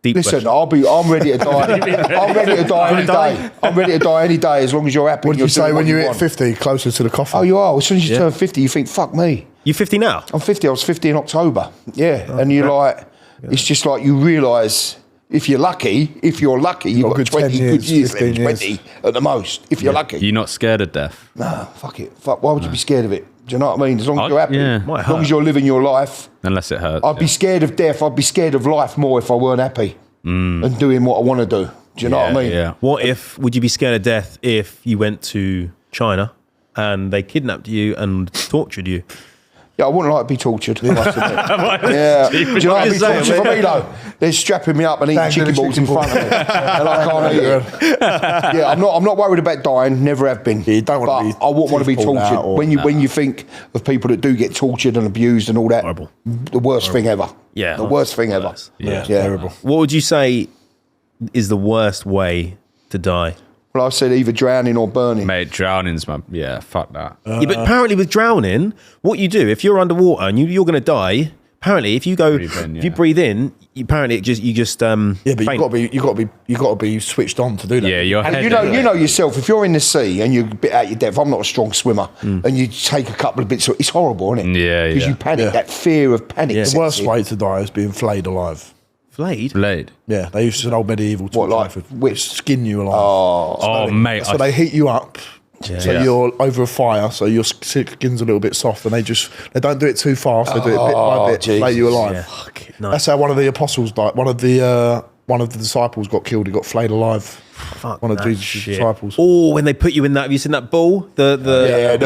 Listen, I'm ready to die. I'm ready to die any day. I'm ready to die any day, as long as you're happy. What did you say when you hit 50, closer to the coffin? Oh, you are. As soon as you turn 50, you think, fuck me. You 50 now? I'm 50. I was 50 in October. Yeah. And you're like, It's just like you realise if you're lucky, you've got 20 good years left, 20 at the most, if you're lucky. You're not scared of death? Nah, fuck it. Why would you be scared of it? Do you know what I mean? As long as you're happy, as long as you're living your life. Unless it hurts. I'd be scared of death. I'd be scared of life more if I weren't happy and doing what I want to do. Do you know what I mean? Yeah. Would you be scared of death if you went to China and they kidnapped you and tortured you? Yeah, I wouldn't like to be tortured. I must admit. Yeah. Do you know what I mean? Torture for me though? They're strapping me up and eating chicken balls in front of me, and I can't eat it. Yeah, I'm not worried about dying. Never have been. Yeah, you don't want to be. I wouldn't want to be tortured. When you think of people that do get tortured and abused and all that, Horrible. the worst thing ever. Yeah, the worst thing ever. Yeah, terrible. What would you say is the worst way to die? Well, I said either drowning or burning. Mate, drowning's fuck that. Yeah, but apparently with drowning, what you do if you're underwater and you're going to die, apparently if you go, if you breathe in, apparently you just but you got to be switched on to do that. Yeah, your head. And you know yourself, if you're in the sea and you're a bit out your depth, I'm not a strong swimmer, and you take a couple of bits, it's horrible, isn't it? Yeah, because you panic. That fear of panic. The worst way to die is being flayed alive. Flayed? Yeah, they used an old medieval torture method. Skin you alive. Oh, mate. So they heat you up. So you're over a fire, so your skin's a little bit soft, and they don't do it too fast. They do it bit by bit, flay you alive. Yeah. Fuck it. Nice. That's how one of the apostles died. One of the disciples got killed. He got flayed alive. Fuck one of that Jesus' shit. disciples. Oh, when they put you in that, have you seen that ball? The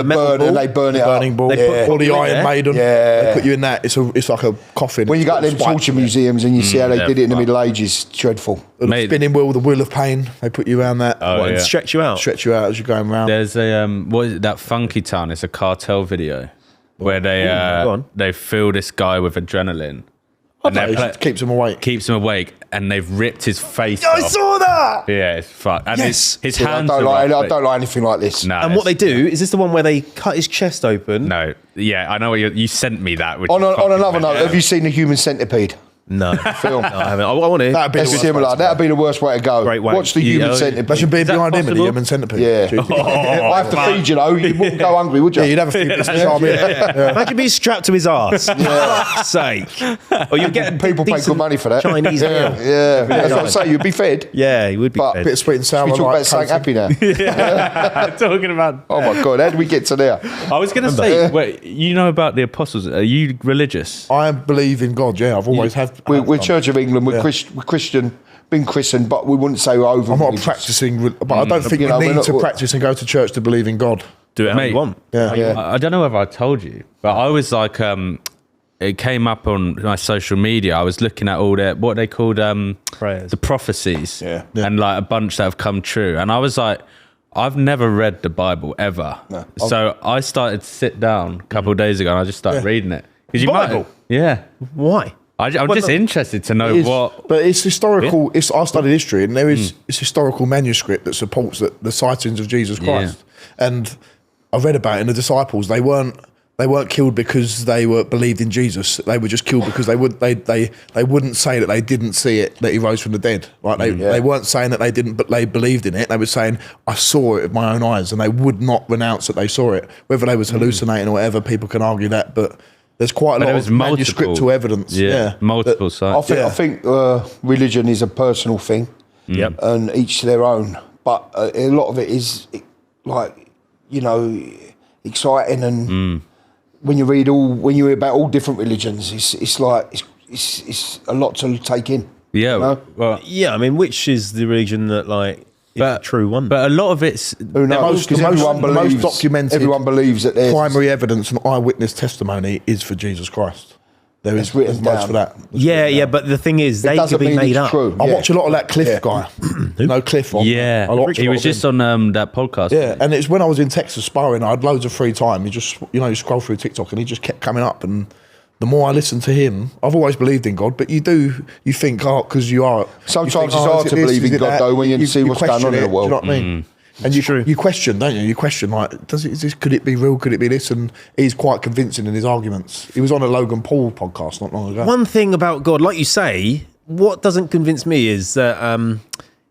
metal ball? They burn it burning up. ball. They put Or the Iron Maiden. Yeah. They put you in that. It's like a coffin. When you got them torture museums and you see how they did it in the Middle Ages, it's dreadful. The spinning wheel, the wheel of pain. They put you around that. And stretch you out. Stretch you out as you're going around. There's a what is it, that Funky Town? It's a cartel video where they fill this guy with adrenaline. And it keeps him awake. Keeps him awake, and they've ripped his face off. I saw that. Yeah, it's fucked. And his hands. I don't like anything like this. No, And what they do, is this the one where they cut his chest open? No, yeah, I know what you sent me that. On another note, have you seen The Human Centipede? No. Film. No, I haven't. I want to. That'd be That's similar. That'd be the worst way to go. Great way. Watch The Human Centipede. That should be behind him in the possible? human centipede. Yeah. I have to feed you though. You wouldn't go hungry, would you? Yeah, you'd have a few bits of charm in. Imagine being strapped to his arse. For fuck's sake. Or you're getting People pay good money for that. Chinese meal. Yeah. That's what I say. You'd be fed. Yeah, he would be But fed. Bit of sweet and sour. We talk like about something happy now. Talking about. Oh my god, how did we get to there? I was going to say, wait, you know about the apostles? Are you religious? I believe in God. Yeah, I've always had. We're Church of England. We're Christian, been christened, but we wouldn't say we're over. I'm not religious. practicing, but I don't think you need to practice and go to church to believe in God. Do it how you want. Yeah. I don't know whether I told you, but I was like, it came up on my social media. I was looking at all what they called Prayers. the prophecies, Yeah. and like a bunch that have come true. And I was like, I've never read the Bible ever. No. So I started to sit down a couple of days ago, and I just started reading it. Because you Bible? yeah. Why? I'm just interested to know what. But it's historical. I studied history, and there is it's historical manuscript that supports the sightings of Jesus Christ. And I read about it in the disciples. They weren't killed because they believed in Jesus. They were just killed because they wouldn't say that they didn't see it, that he rose from the dead. Like they weren't saying that they didn't, but they believed in it. They were saying, I saw it with my own eyes, and they would not renounce that they saw it. Whether they was hallucinating or whatever, people can argue that, but. There's quite a lot of manuscriptual evidence. Yeah, multiple sites. I think religion is a personal thing, and each to their own. But a lot of it is like, exciting, and when you hear about all different religions, it's like it's a lot to take in. Yeah, you know? well, Yeah, I mean, which is the religion that is the true one? But a lot of it's Who knows? Because everyone believes. documented Everyone believes that there's primary evidence and eyewitness testimony is for Jesus Christ. There is written most down. for that. Yeah, but the thing is, they could doesn't be mean made it's up. true. I Yeah. watch a lot of that Cliff guy. Cliff on. yeah. I watch a He lot was of just him. on that podcast. Yeah, and it's when I was in Texas sparring, I had loads of free time. You just, you scroll through TikTok and he just kept coming up. And the more I listened to him, I've always believed in God, but you think, because you are. Sometimes it's hard to believe in God, though, when you see what's going on in the world. Do you know what I mean? And you question, don't you? You question, like, could it be real? Could it be this? And he's quite convincing in his arguments. He was on a Logan Paul podcast not long ago. One thing about God, like you say, what doesn't convince me is that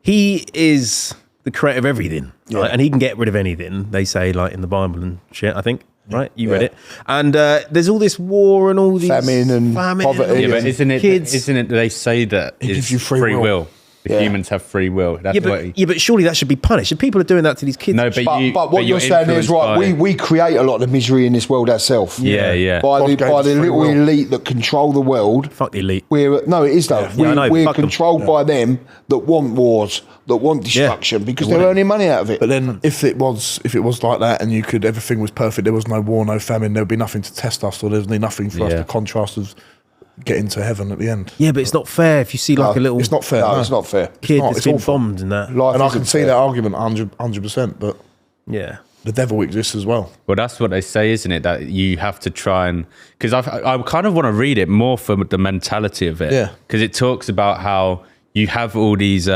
he is the creator of everything, right? And he can get rid of anything. They say, like in the Bible and shit, I think. right? You read it. And there's all this war and all these Famine and poverty. Yeah, but and isn't kids. it they say that It it's gives you free will. The humans have free will. That's but surely that should be punished. If people are doing that to these kids, No, But what you're saying is right. We create a lot of the misery in this world ourselves. Yeah. By the free little will. elite that control the world. fuck the elite. No, it is though. Yeah, I know, We're fuck 'em. controlled by them that want wars, that want destruction because they're earning money out of it. But then, if it was like that, and everything was perfect, there was no war, no famine, there would be nothing to test us, or there's nothing for us to contrast us getting to heaven at the end. Yeah, but it's not fair if you see like a little It's not fair. No, it's not fair. kid not, that's it's been awful. bombed and that. Life And I isn't can see fair. that argument 100%, but Yeah. the devil exists as well. Well, that's what they say, isn't it? That you have to try and because I kind of want to read it more for the mentality of it. Yeah. Because it talks about how you have all these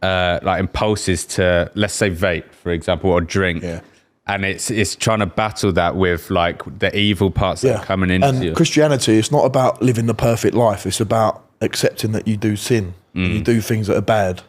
like impulses to, let's say, vape, for example, or drink. Yeah. And it's trying to battle that with like the evil parts that are coming into and you. Christianity, it's not about living the perfect life. It's about accepting that you do sin, and you do things that are bad,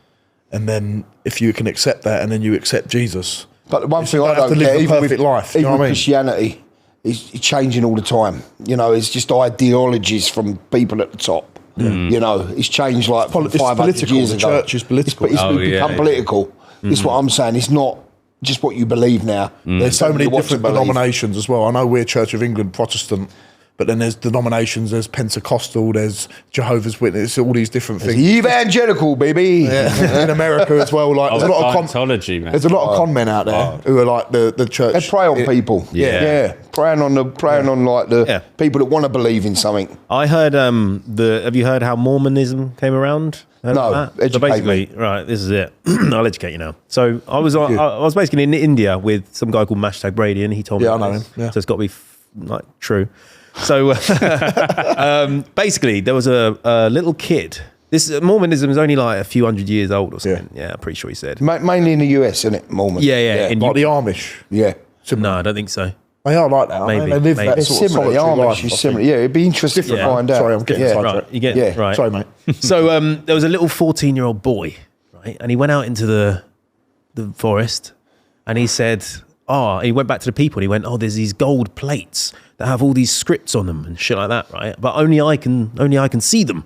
and then if you can accept that, and then you accept Jesus. But the one thing you I don't have don't to live get, the even perfect with, life, you even know what with I mean? Christianity, is changing all the time. You know, it's just ideologies from people at the top. You know, it's changed like from It's 500 political. years The ago. church is political. It's become yeah. political. It's what I'm saying. It's not just what you believe now. There's so many You want to different believe. denominations as well. I know we're Church of England Protestant, but then there's denominations, there's Pentecostal, there's Jehovah's Witness, all these different things. Evangelical, baby. In America as well, like there's a lot of Scientology, man. there's a lot of con men out there who are like the church. They prey on people. Yeah. Preying on like the people that want to believe in something. I heard have you heard how Mormonism came around? Heard No, of that? So educate basically, right, this is it. I'll educate you now. So I was basically in India with some guy called Mashtag Brady, and he told me. Yeah, I know this. him, yeah. So it's got to be like true. So basically, there was a little kid. This Mormonism is only like a few hundred years old or something. Yeah, I'm pretty sure he said. Mainly in the US, isn't it, Mormon? Yeah. In like the Amish. Yeah. no, I don't think so. They are like that. aren't Maybe, they live maybe. that It's sort of similar. The solitary life, Amish I is think. similar. Yeah, it'd be interesting to Yeah. find out. Sorry, I'm getting sidetracked. Right, you get Yeah. right. Sorry, mate. So there was a little 14-year-old boy, right, and he went out into the forest, and he said, he went back to the people, and he went, there's these gold plates that have all these scripts on them and shit like that, right? But only I can see them,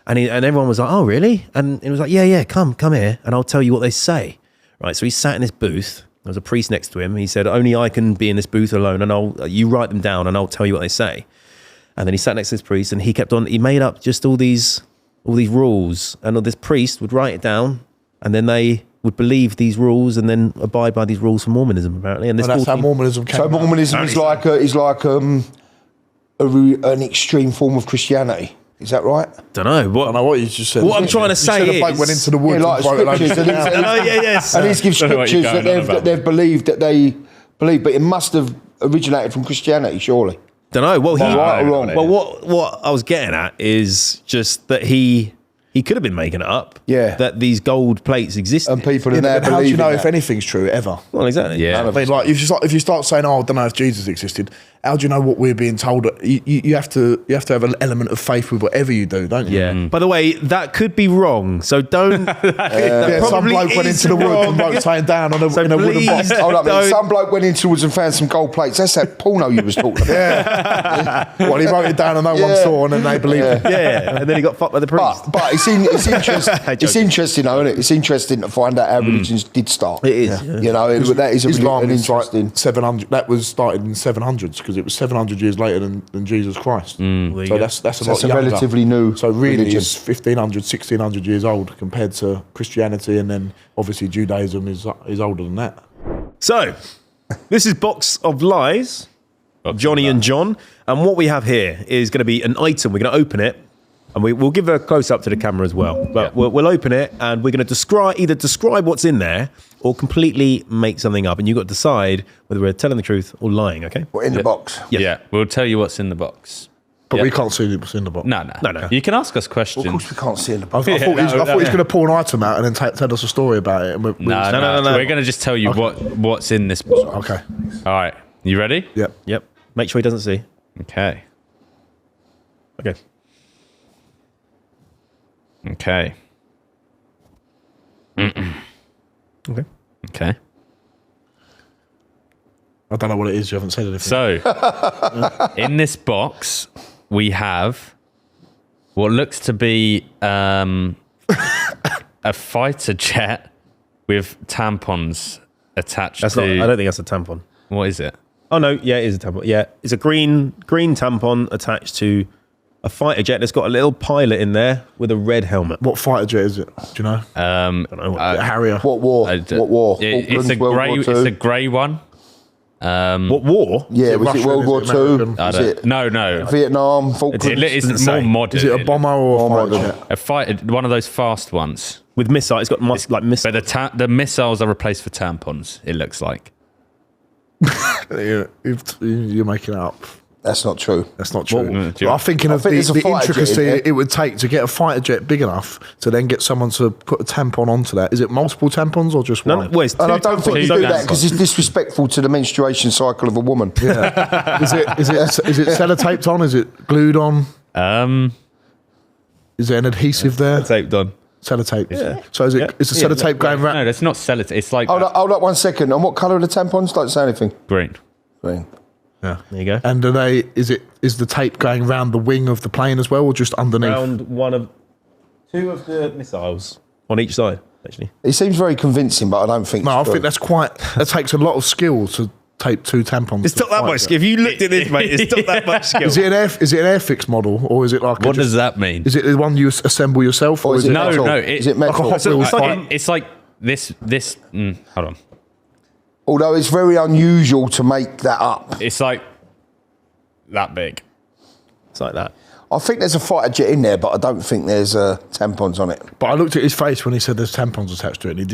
and everyone was like, oh really? And it was like, yeah, come here, and I'll tell you what they say, right? So he sat in this booth. There was a priest next to him. He said, only I can be in this booth alone, and you write them down, and I'll tell you what they say. And then he sat next to this priest, and he made up just all these rules, and this priest would write it down, and then they would believe these rules and then abide by these rules for Mormonism, apparently. And That's how Mormonism came So about. Mormonism is like an extreme form of Christianity. Is that right? don't know. I don't know what you just said. What I'm trying to say you said a is- bloke went into the woods Yeah, like and wrote a load of scriptures. shit down. Oh, yes. And he's give Don't know what scriptures you're that going on about. they've believed that they believe, but it must have originated from Christianity, surely. Don't know. Well, Right or wrong? Well, what I was getting at is just that he could have been making it up. Yeah. That these gold plates exist. And people Yeah, in there but how do you believe know in if that. anything's true ever? Well, exactly. Yeah. I mean, like if you start saying, "Oh, I don't know if Jesus existed," how do you know what we're being told? You have to have an element of faith with whatever you do, don't you? Yeah. By the way, that could be wrong. So don't. Yeah, some probably bloke went is into the woods wrong. and wrote something down on a, So in a wooden please box. Hold up, Don't- some bloke went into the woods and found some gold plates. That's that porno you was talking about. Well, he wrote it down and no one Yeah. saw, and then they believed it. Yeah. And then he got fucked by the priest. But it's interesting, though, isn't it? It's interesting to find out how religions did start. It is. Yeah. You know, that is Islam an is like interesting. 700. That was started in 700s because it was 700 years later than Jesus Christ. There you So go. that's a So lot it's a younger. relatively new So really, religion. it's 1500, 1600 years old compared to Christianity, and then obviously Judaism is older than that. So, this is Box of Lies, Johnny and John. And what we have here is going to be an item. We're going to open it, and we'll give a close-up to the camera as well. But we'll open it, and we're going to either describe what's in there or completely make something up. And you've got to decide whether we're telling the truth or lying, okay? What, in the box. Yeah, we'll tell you what's in the box. But Yeah. we can't see what's in the box. No. No. You can ask us Of questions. course, we can't see in the I box. thought he was going to pull an item out and then tell us a story about it. And No. no. We're going to just tell you what's in this box. Okay. All right. You ready? Yep. Yep. Make sure he doesn't see. Okay. Okay. Okay. Okay. Okay. I don't know what it is. You haven't said anything. So, in this box, we have what looks to be a fighter jet with tampons attached That's to... not. I don't think that's a tampon. What is it? Oh no, yeah, it is a tampon. Yeah, it's a green tampon attached to a fighter jet that's got a little pilot in there with a red helmet. What fighter jet is it? Do you know? I don't know what, Harrier. What war? What war? It's a World grey. War It's Two? a grey one. what war? Yeah, was Russian? it World Is War it Two? American? I Is don't, it no. Vietnam? Falklands? It's doesn't more say. modern. Is it a bomber or a fighter modern. jet? A fighter, one of those fast ones. With missile, it's got like missile. But the missiles are replaced for tampons. It looks like. You're making it up. That's not true. That's not true. do you- I'm thinking of think there's a the fighter jet intricacy in there. it would take to get a fighter jet big enough to then get someone to put a tampon onto that. Is it multiple tampons or just No, one? no, well, it's And I two don't think tampons. you Two do that tampons. because it's disrespectful to the menstruation cycle of a woman. Is it sellotaped on? Is it glued on? Is there an adhesive there? taped on. Sellotape. Yeah. So is the sellotape going No, round? that's not sellotape. It's like Hold up 1 second. And what colour are the tampons? Don't say anything. green. Green. Yeah. There you go. And is the tape going round the wing of the plane as well, or just underneath? Round two of the missiles on each side, actually. It seems very convincing, but I don't think. No, I it's true. think that takes a lot of skill to tape two tampons. It's to not that fight much skill. If you looked at this, mate, it's not that much skill. Is it an Airfix model, or is it like? What does that mean? Is it the one you assemble yourself, or Or is it? No, metal? no, Is it metal? like a Hot Wheels fight? It's like this. Hold on. Although it's very unusual to make that up. It's like that big. It's like that. I think there's a fighter jet in there, but I don't think there's tampons on it. But I looked at his face when he said there's tampons attached to it, and he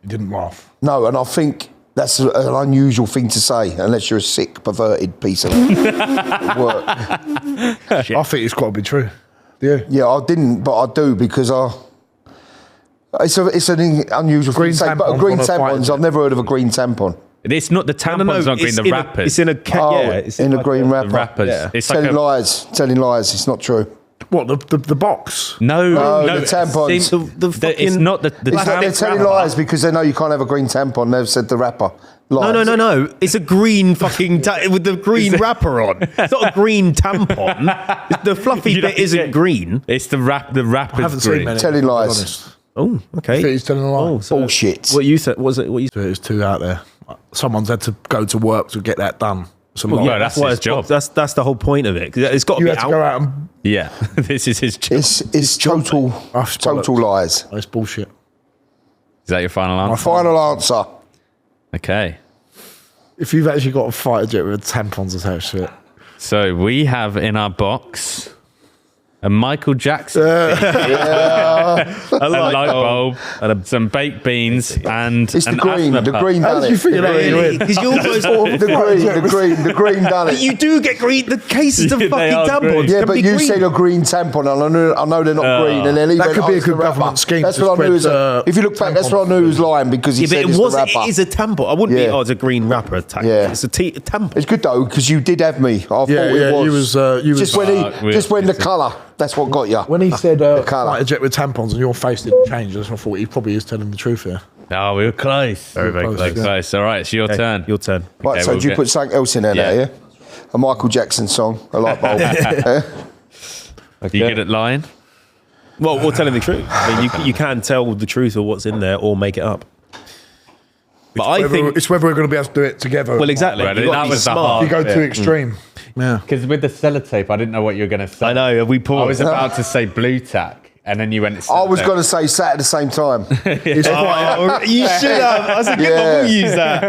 didn't laugh. No, and I think that's an unusual thing to say, unless you're a sick, perverted piece of work. I think it's got to be true. Yeah. Yeah, I didn't, but I do because it's an unusual Green thing to say. But tampons green on a fighter tampons, jet. I've never heard of a green tampon. It's not the tampons. Not green. it's The in wrappers. It's in a it's in a like green wrapper. the wrappers. Yeah. It's like Telling lies. It's not true. What the box? no, the tampons. See, The it's fucking- not the It's like they're telling wrapper. lies because they know you can't have a green tampon. They've said the wrapper. Lies. No. It's a green fucking with the green wrapper on. It's not a green tampon. The fluffy You bit don't isn't get- green. It's the wrapper's I haven't green. seen many. Telling to be lies. honest. Oh, okay. I think he's telling a lie. Oh, so Bullshit. What you said? Was it? What you? There's two out there. Someone's had to go to work to get that done. It's a lot. yeah, that's why his it's job. That's the whole point of it. 'Cause it's got to You be had to out. go out and. Yeah, this is his job. It's total lies. It's bullshit. Is that your final My answer? final answer. Okay. If you've actually got a fighter jet with tampons attached to it, So we have in our box a Michael Jackson, A a light bulb, and some baked beans, and It's the an green. asthma The puff. green how done did you it. figure that? Really? Because you're almost. The green done it. You do get green. The cases of They fucking are tampons. green. Yeah, can but be you green. said a green tampon, and I know they're not green. And then he That went, could be a it's the good wrapper. government scheme That's to what I knew. spread, If you look back, that's what I knew he was lying because he Yeah, but said it it's was. the wrapper. It is a tampon. I wouldn't be. Yeah. Oh, it's a green wrapper attack. Yeah. It's a tampon. It's good though because you did have me. I thought Yeah, it was. you was just when the colour. That's what got you. when he said colour. fighter jet with tampons and your face didn't change. I thought he probably is telling the truth here. Oh, we were close. Very close, close. yeah. Close. All right, it's your turn. Your turn. Right, Okay, so we'll do you get- put something else in there now, Yeah. yeah? A Michael Jackson song, a light bulb. You good at lying? Well, we're telling the truth. I mean, you can tell the truth of what's in there or make it up. But I think. It's whether we're going to be able to do it together. Well, exactly. Right, You've got that to be was the smart. hard- You go too Yeah. extreme. Yeah. Because with the sellotape, I didn't know what you were going to say. I know. We I paused. was about to say blue tack, and then you went. I was going to say sat at the same time. It's quite, Oh, you should have. I said, Yeah. we'll use that.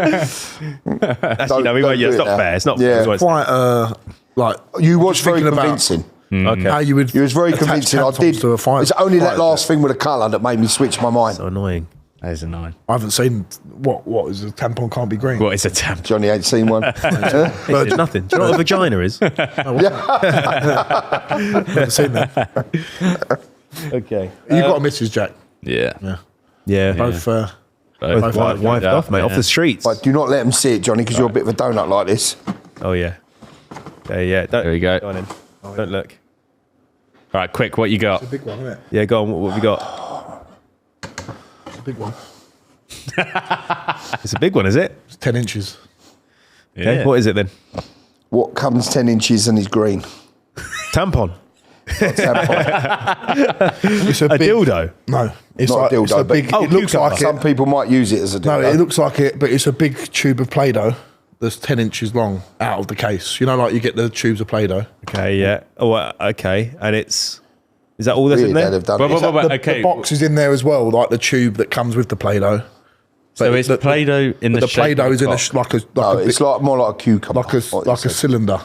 Actually, no, we Don't won't. Yeah, do it's it not now. fair. It's not Yeah. fair. quite like You was Just very thinking about- convincing. Okay. how you would. You was very attach convincing. I tampons did. to a fighter- It's only that fighter last jet. thing with the colour that made me switch my mind. So annoying. That is a 9. I haven't seen what is a tampon can't be green. What is a tamp? Johnny ain't seen one. It's nothing. Do you know what a vagina is? Haven't seen that. Okay. You got a Mrs. Jack. Yeah. Yeah. Yeah. Both. Both Both wiped yeah, off, mate. Off yeah. the streets. But do not let them see it, Johnny, because you're a bit of a donut like this. Oh, yeah. Okay, yeah. Don't, There we go. Go on in. Don't look. All right, quick. What you got? Big one, isn't it? Yeah, go on. What have we got? It's a big one. It's a big one, is it? It's 10 inches. Okay, Yeah. what is it then? What comes 10 inches and is green? Tampon. It's A dildo. No, it's Not a like it's dildo, a big. but- It looks cucumber. like Some it. people might use it as a No, dildo. it looks like it, but it's a big tube of Play-Doh that's 10 inches long out of the case. You know, like you get the tubes of Play-Doh. Okay, yeah. Oh, okay. And is that all that's in Weird that there? they've done Well, it. well, well, The okay. box is in there as well, like the tube that comes with the Play-Doh. So it's Play-Doh in the the shape Play-Doh of is in a box. like a No, like a it's more like a cucumber. like a cylinder.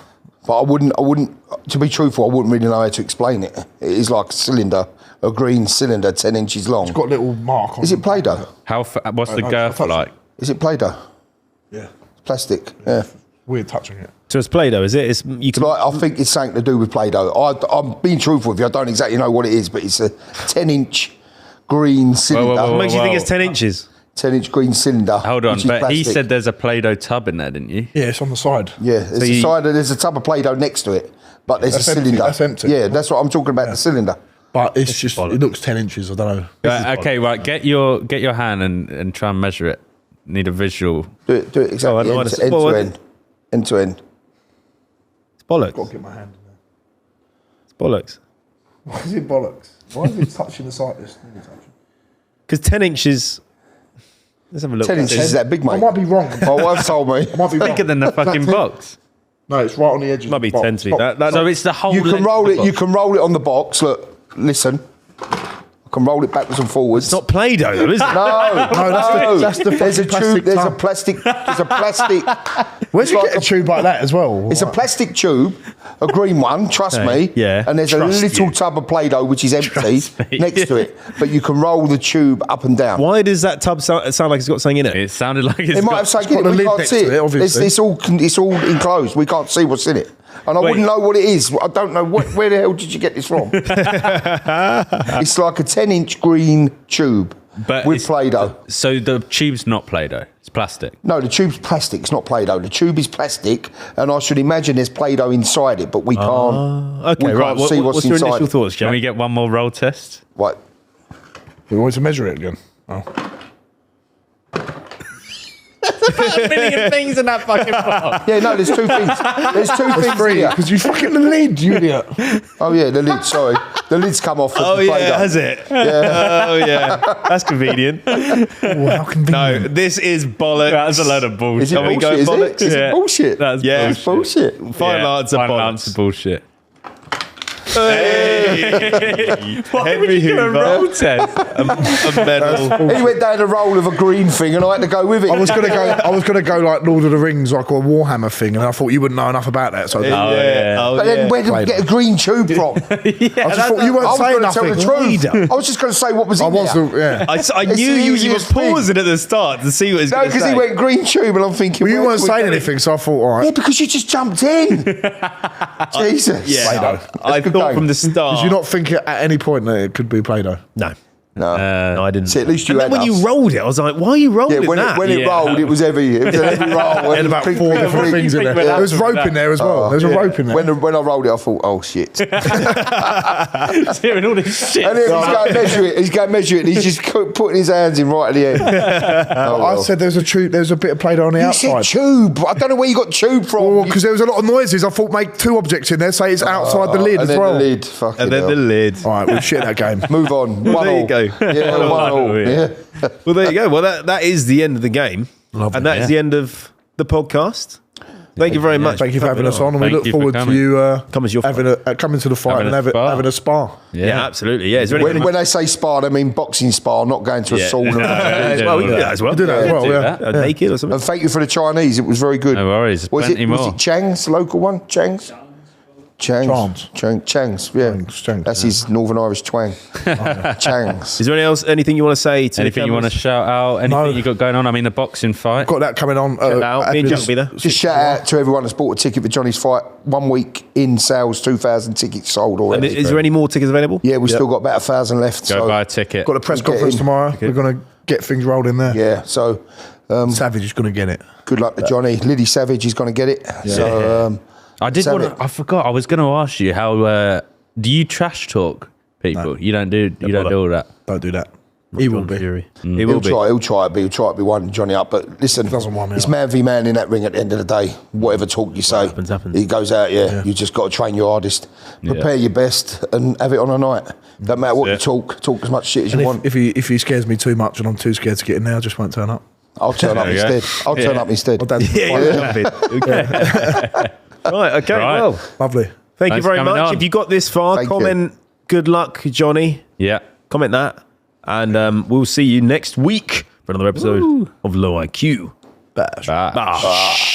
But I wouldn't. To be truthful, I wouldn't really know how to explain it. It is like a cylinder, a green cylinder, 10 inches long. It's got a little mark on. Is it Play-Doh? What's the no, girth touch it. like? Is it Play-Doh? Yeah, Plastic. Yeah. weird touching it. So it's Play-Doh, is it? You can. Like, I think it's something to do with Play-Doh. I'm being truthful with you. I don't exactly know what it is, but it's a 10-inch green cylinder. whoa, What makes you think Well- it's 10 inches? 10-inch green cylinder. Hold on, which is but he plastic. said there's a Play-Doh tub in there, didn't you? Yeah, it's on the side. Yeah, there's a tub of Play-Doh next to it, but there's That's a empty, cylinder. that's empty. Yeah, that's what I'm talking about. The cylinder. But it's just it looks 10 inches. I don't know. Right, okay, right. Get your hand and try and measure it. Need a visual. Do it Oh, I exactly don't end to understand. Well, end. End to end. It's bollocks. Got to get my hand in there. It's bollocks. Why is it bollocks? Why is it touching the side? Because 10 inches. Let's have a look. 10 inches is that big, mate. I might be wrong. My wife told me. I might be wrong. Bigger than the fucking box. No, it's right on the edge. Of Might be the box. 10 to be. That, So it's the whole. You can length roll of it. the You box. can roll it on the box. Look, listen. I can roll it backwards and forwards. it's not Play-Doh, though, is it? No, that's the There's a fucking tube. There's a plastic plastic. There's a plastic. Where'd you like get a tube like that as well? It's a plastic tube, a green one. Trust Hey, me. yeah. And there's Trust a little you. tub of Play-Doh which is empty Trust me. next to it, but you can roll the tube up and down. Why does that tub sound like it's got something in it? It sounded like it's It might got- have something in got it. the We lid can't next see to it, obviously. It's all enclosed. We can't see what's in it. And I Wait. wouldn't know what it is. I don't know. Where the hell did you get this from? It's like a 10-inch green tube But with it's- Play-Doh. So the tube's not Play-Doh. It's plastic. No, the tube's plastic. It's not Play-Doh. The tube is plastic, and I should imagine there's Play-Doh inside it, but we can't. Okay, we right. can't see What's what's your inside. initial thoughts, Can Jack? we get one more roll test? What? We want to measure it again. Oh. A million things in that fucking box. Yeah, no, there's two things. There's two things Three, here. because you fucking the lid, you idiot. Oh yeah, the lid. Sorry, the lid's come off. Of Oh, the yeah, Play-Doh. has it? Oh, yeah. That's convenient. Oh, how convenient. No, this is bollocks. That's a load of bullshit. Is it Shall we bullshit? go Is bollocks? it? Is Yeah. it bullshit? That's Yeah. It's bullshit. Final answer, Final bollocks. answer bullshit. Henry Hoover, Roll test. a medal. He went down the roll of a green thing, and I had to go with it. I was gonna go like Lord of the Rings, like a Warhammer thing, and I thought you wouldn't know enough about that. So yeah. Oh, But yeah. then where did we get a green tube from? I just thought you I weren't was saying going to tell nothing. the truth. I was just going to say what was in I was, there. yeah. I It's knew the you were easiest thing. pausing at the start to see what he's No, going to because say. he went green tube, and I'm thinking. Well, you where weren't did we saying get it? anything, so I thought, all Yeah, right. because you just jumped in. Jesus. Yeah, I good thought game. from the start. Did you not think at any point that it could be Play-Doh? No, No. no, I didn't. See, at least you and had then when us. you rolled it, I was like, "Why are you rolling Yeah, when that?" it Yeah. rolled, it was heavy. It was a heavy roll. And about four different things in there. Yeah. There was rope in there as well. There was a rope in there. When I rolled it, I thought, oh shit. And Hearing all this shit. then he's going to measure it. He's going to measure it, and he's just putting his hands in right at the end. Oh, I well. said there was a tube. There was a bit of Play-Doh on the You outside. said tube. I don't know where you got tube from. Well, because there was a lot of noises. I thought make two objects in there. Say it's outside the lid and as then well. the lid. Fucking and then hell. the lid. All right, we'll shit that game. Move on. Well, One there you all. go. Yeah, one all. yeah. Yeah. Well, there you go. Well, that is the end of the game, and that is the end of the podcast. Thank you very much. Thank you for having us on, and we Thank look you for forward to coming. you Come as your coming to the fight Having and a spar. having a spar. Yeah, absolutely. Yeah, is there anything? When they say spa, they mean boxing spa, not going to a Yeah. sauna. Well, we can do that as well. Do that as well, do yeah. that. Naked or something. And thank you for the Chinese. It was very good. No worries. Was Plenty it more. Chang's, the local one? Chang's? Chang's, yeah. Chang's, That's his Northern Irish twang. Chang's. Is there anything you want to say to Anything the you want to cameras? shout out? Anything No. you got going on? I mean, the boxing fight. Got that coming on. out. Me and Jack will be there. Just shout out to everyone that's bought a ticket for Johnny's fight. 1 week in sales, 2,000 tickets sold And already. is there any more tickets available? Yeah, we've still got about 1,000 left. Go So, buy a ticket. Got a press We'll get conference in. tomorrow. We're going to get things rolled in there. yeah, so Savage is going to get it. good luck to Johnny. Liddy Savage is going to get it. So, I did Sam, want to. I forgot. I was going to ask you how. Do you trash talk people? You don't do. You don't do all that. Don't do that. He will be. Fury. He'll try to be winding Johnny up. But listen, Doesn't wind me it's up. man v man in that ring at the end of the day. Whatever talk you say, happens. he goes out. Yeah, you just got to train your hardest, prepare your best, and have it on a night. Don't matter what you talk as much shit as you want. If he scares me too much and I'm too scared to get in there, I just won't turn up. I'll turn up instead. I'll turn up instead. Right, okay, well. Lovely. Thank you Thanks very for coming much. on. If you got this far, Thank comment, good luck, Johnny. Yeah. Comment that. And we'll see you next week for another episode of Low IQ. Bash. Bye. Bash.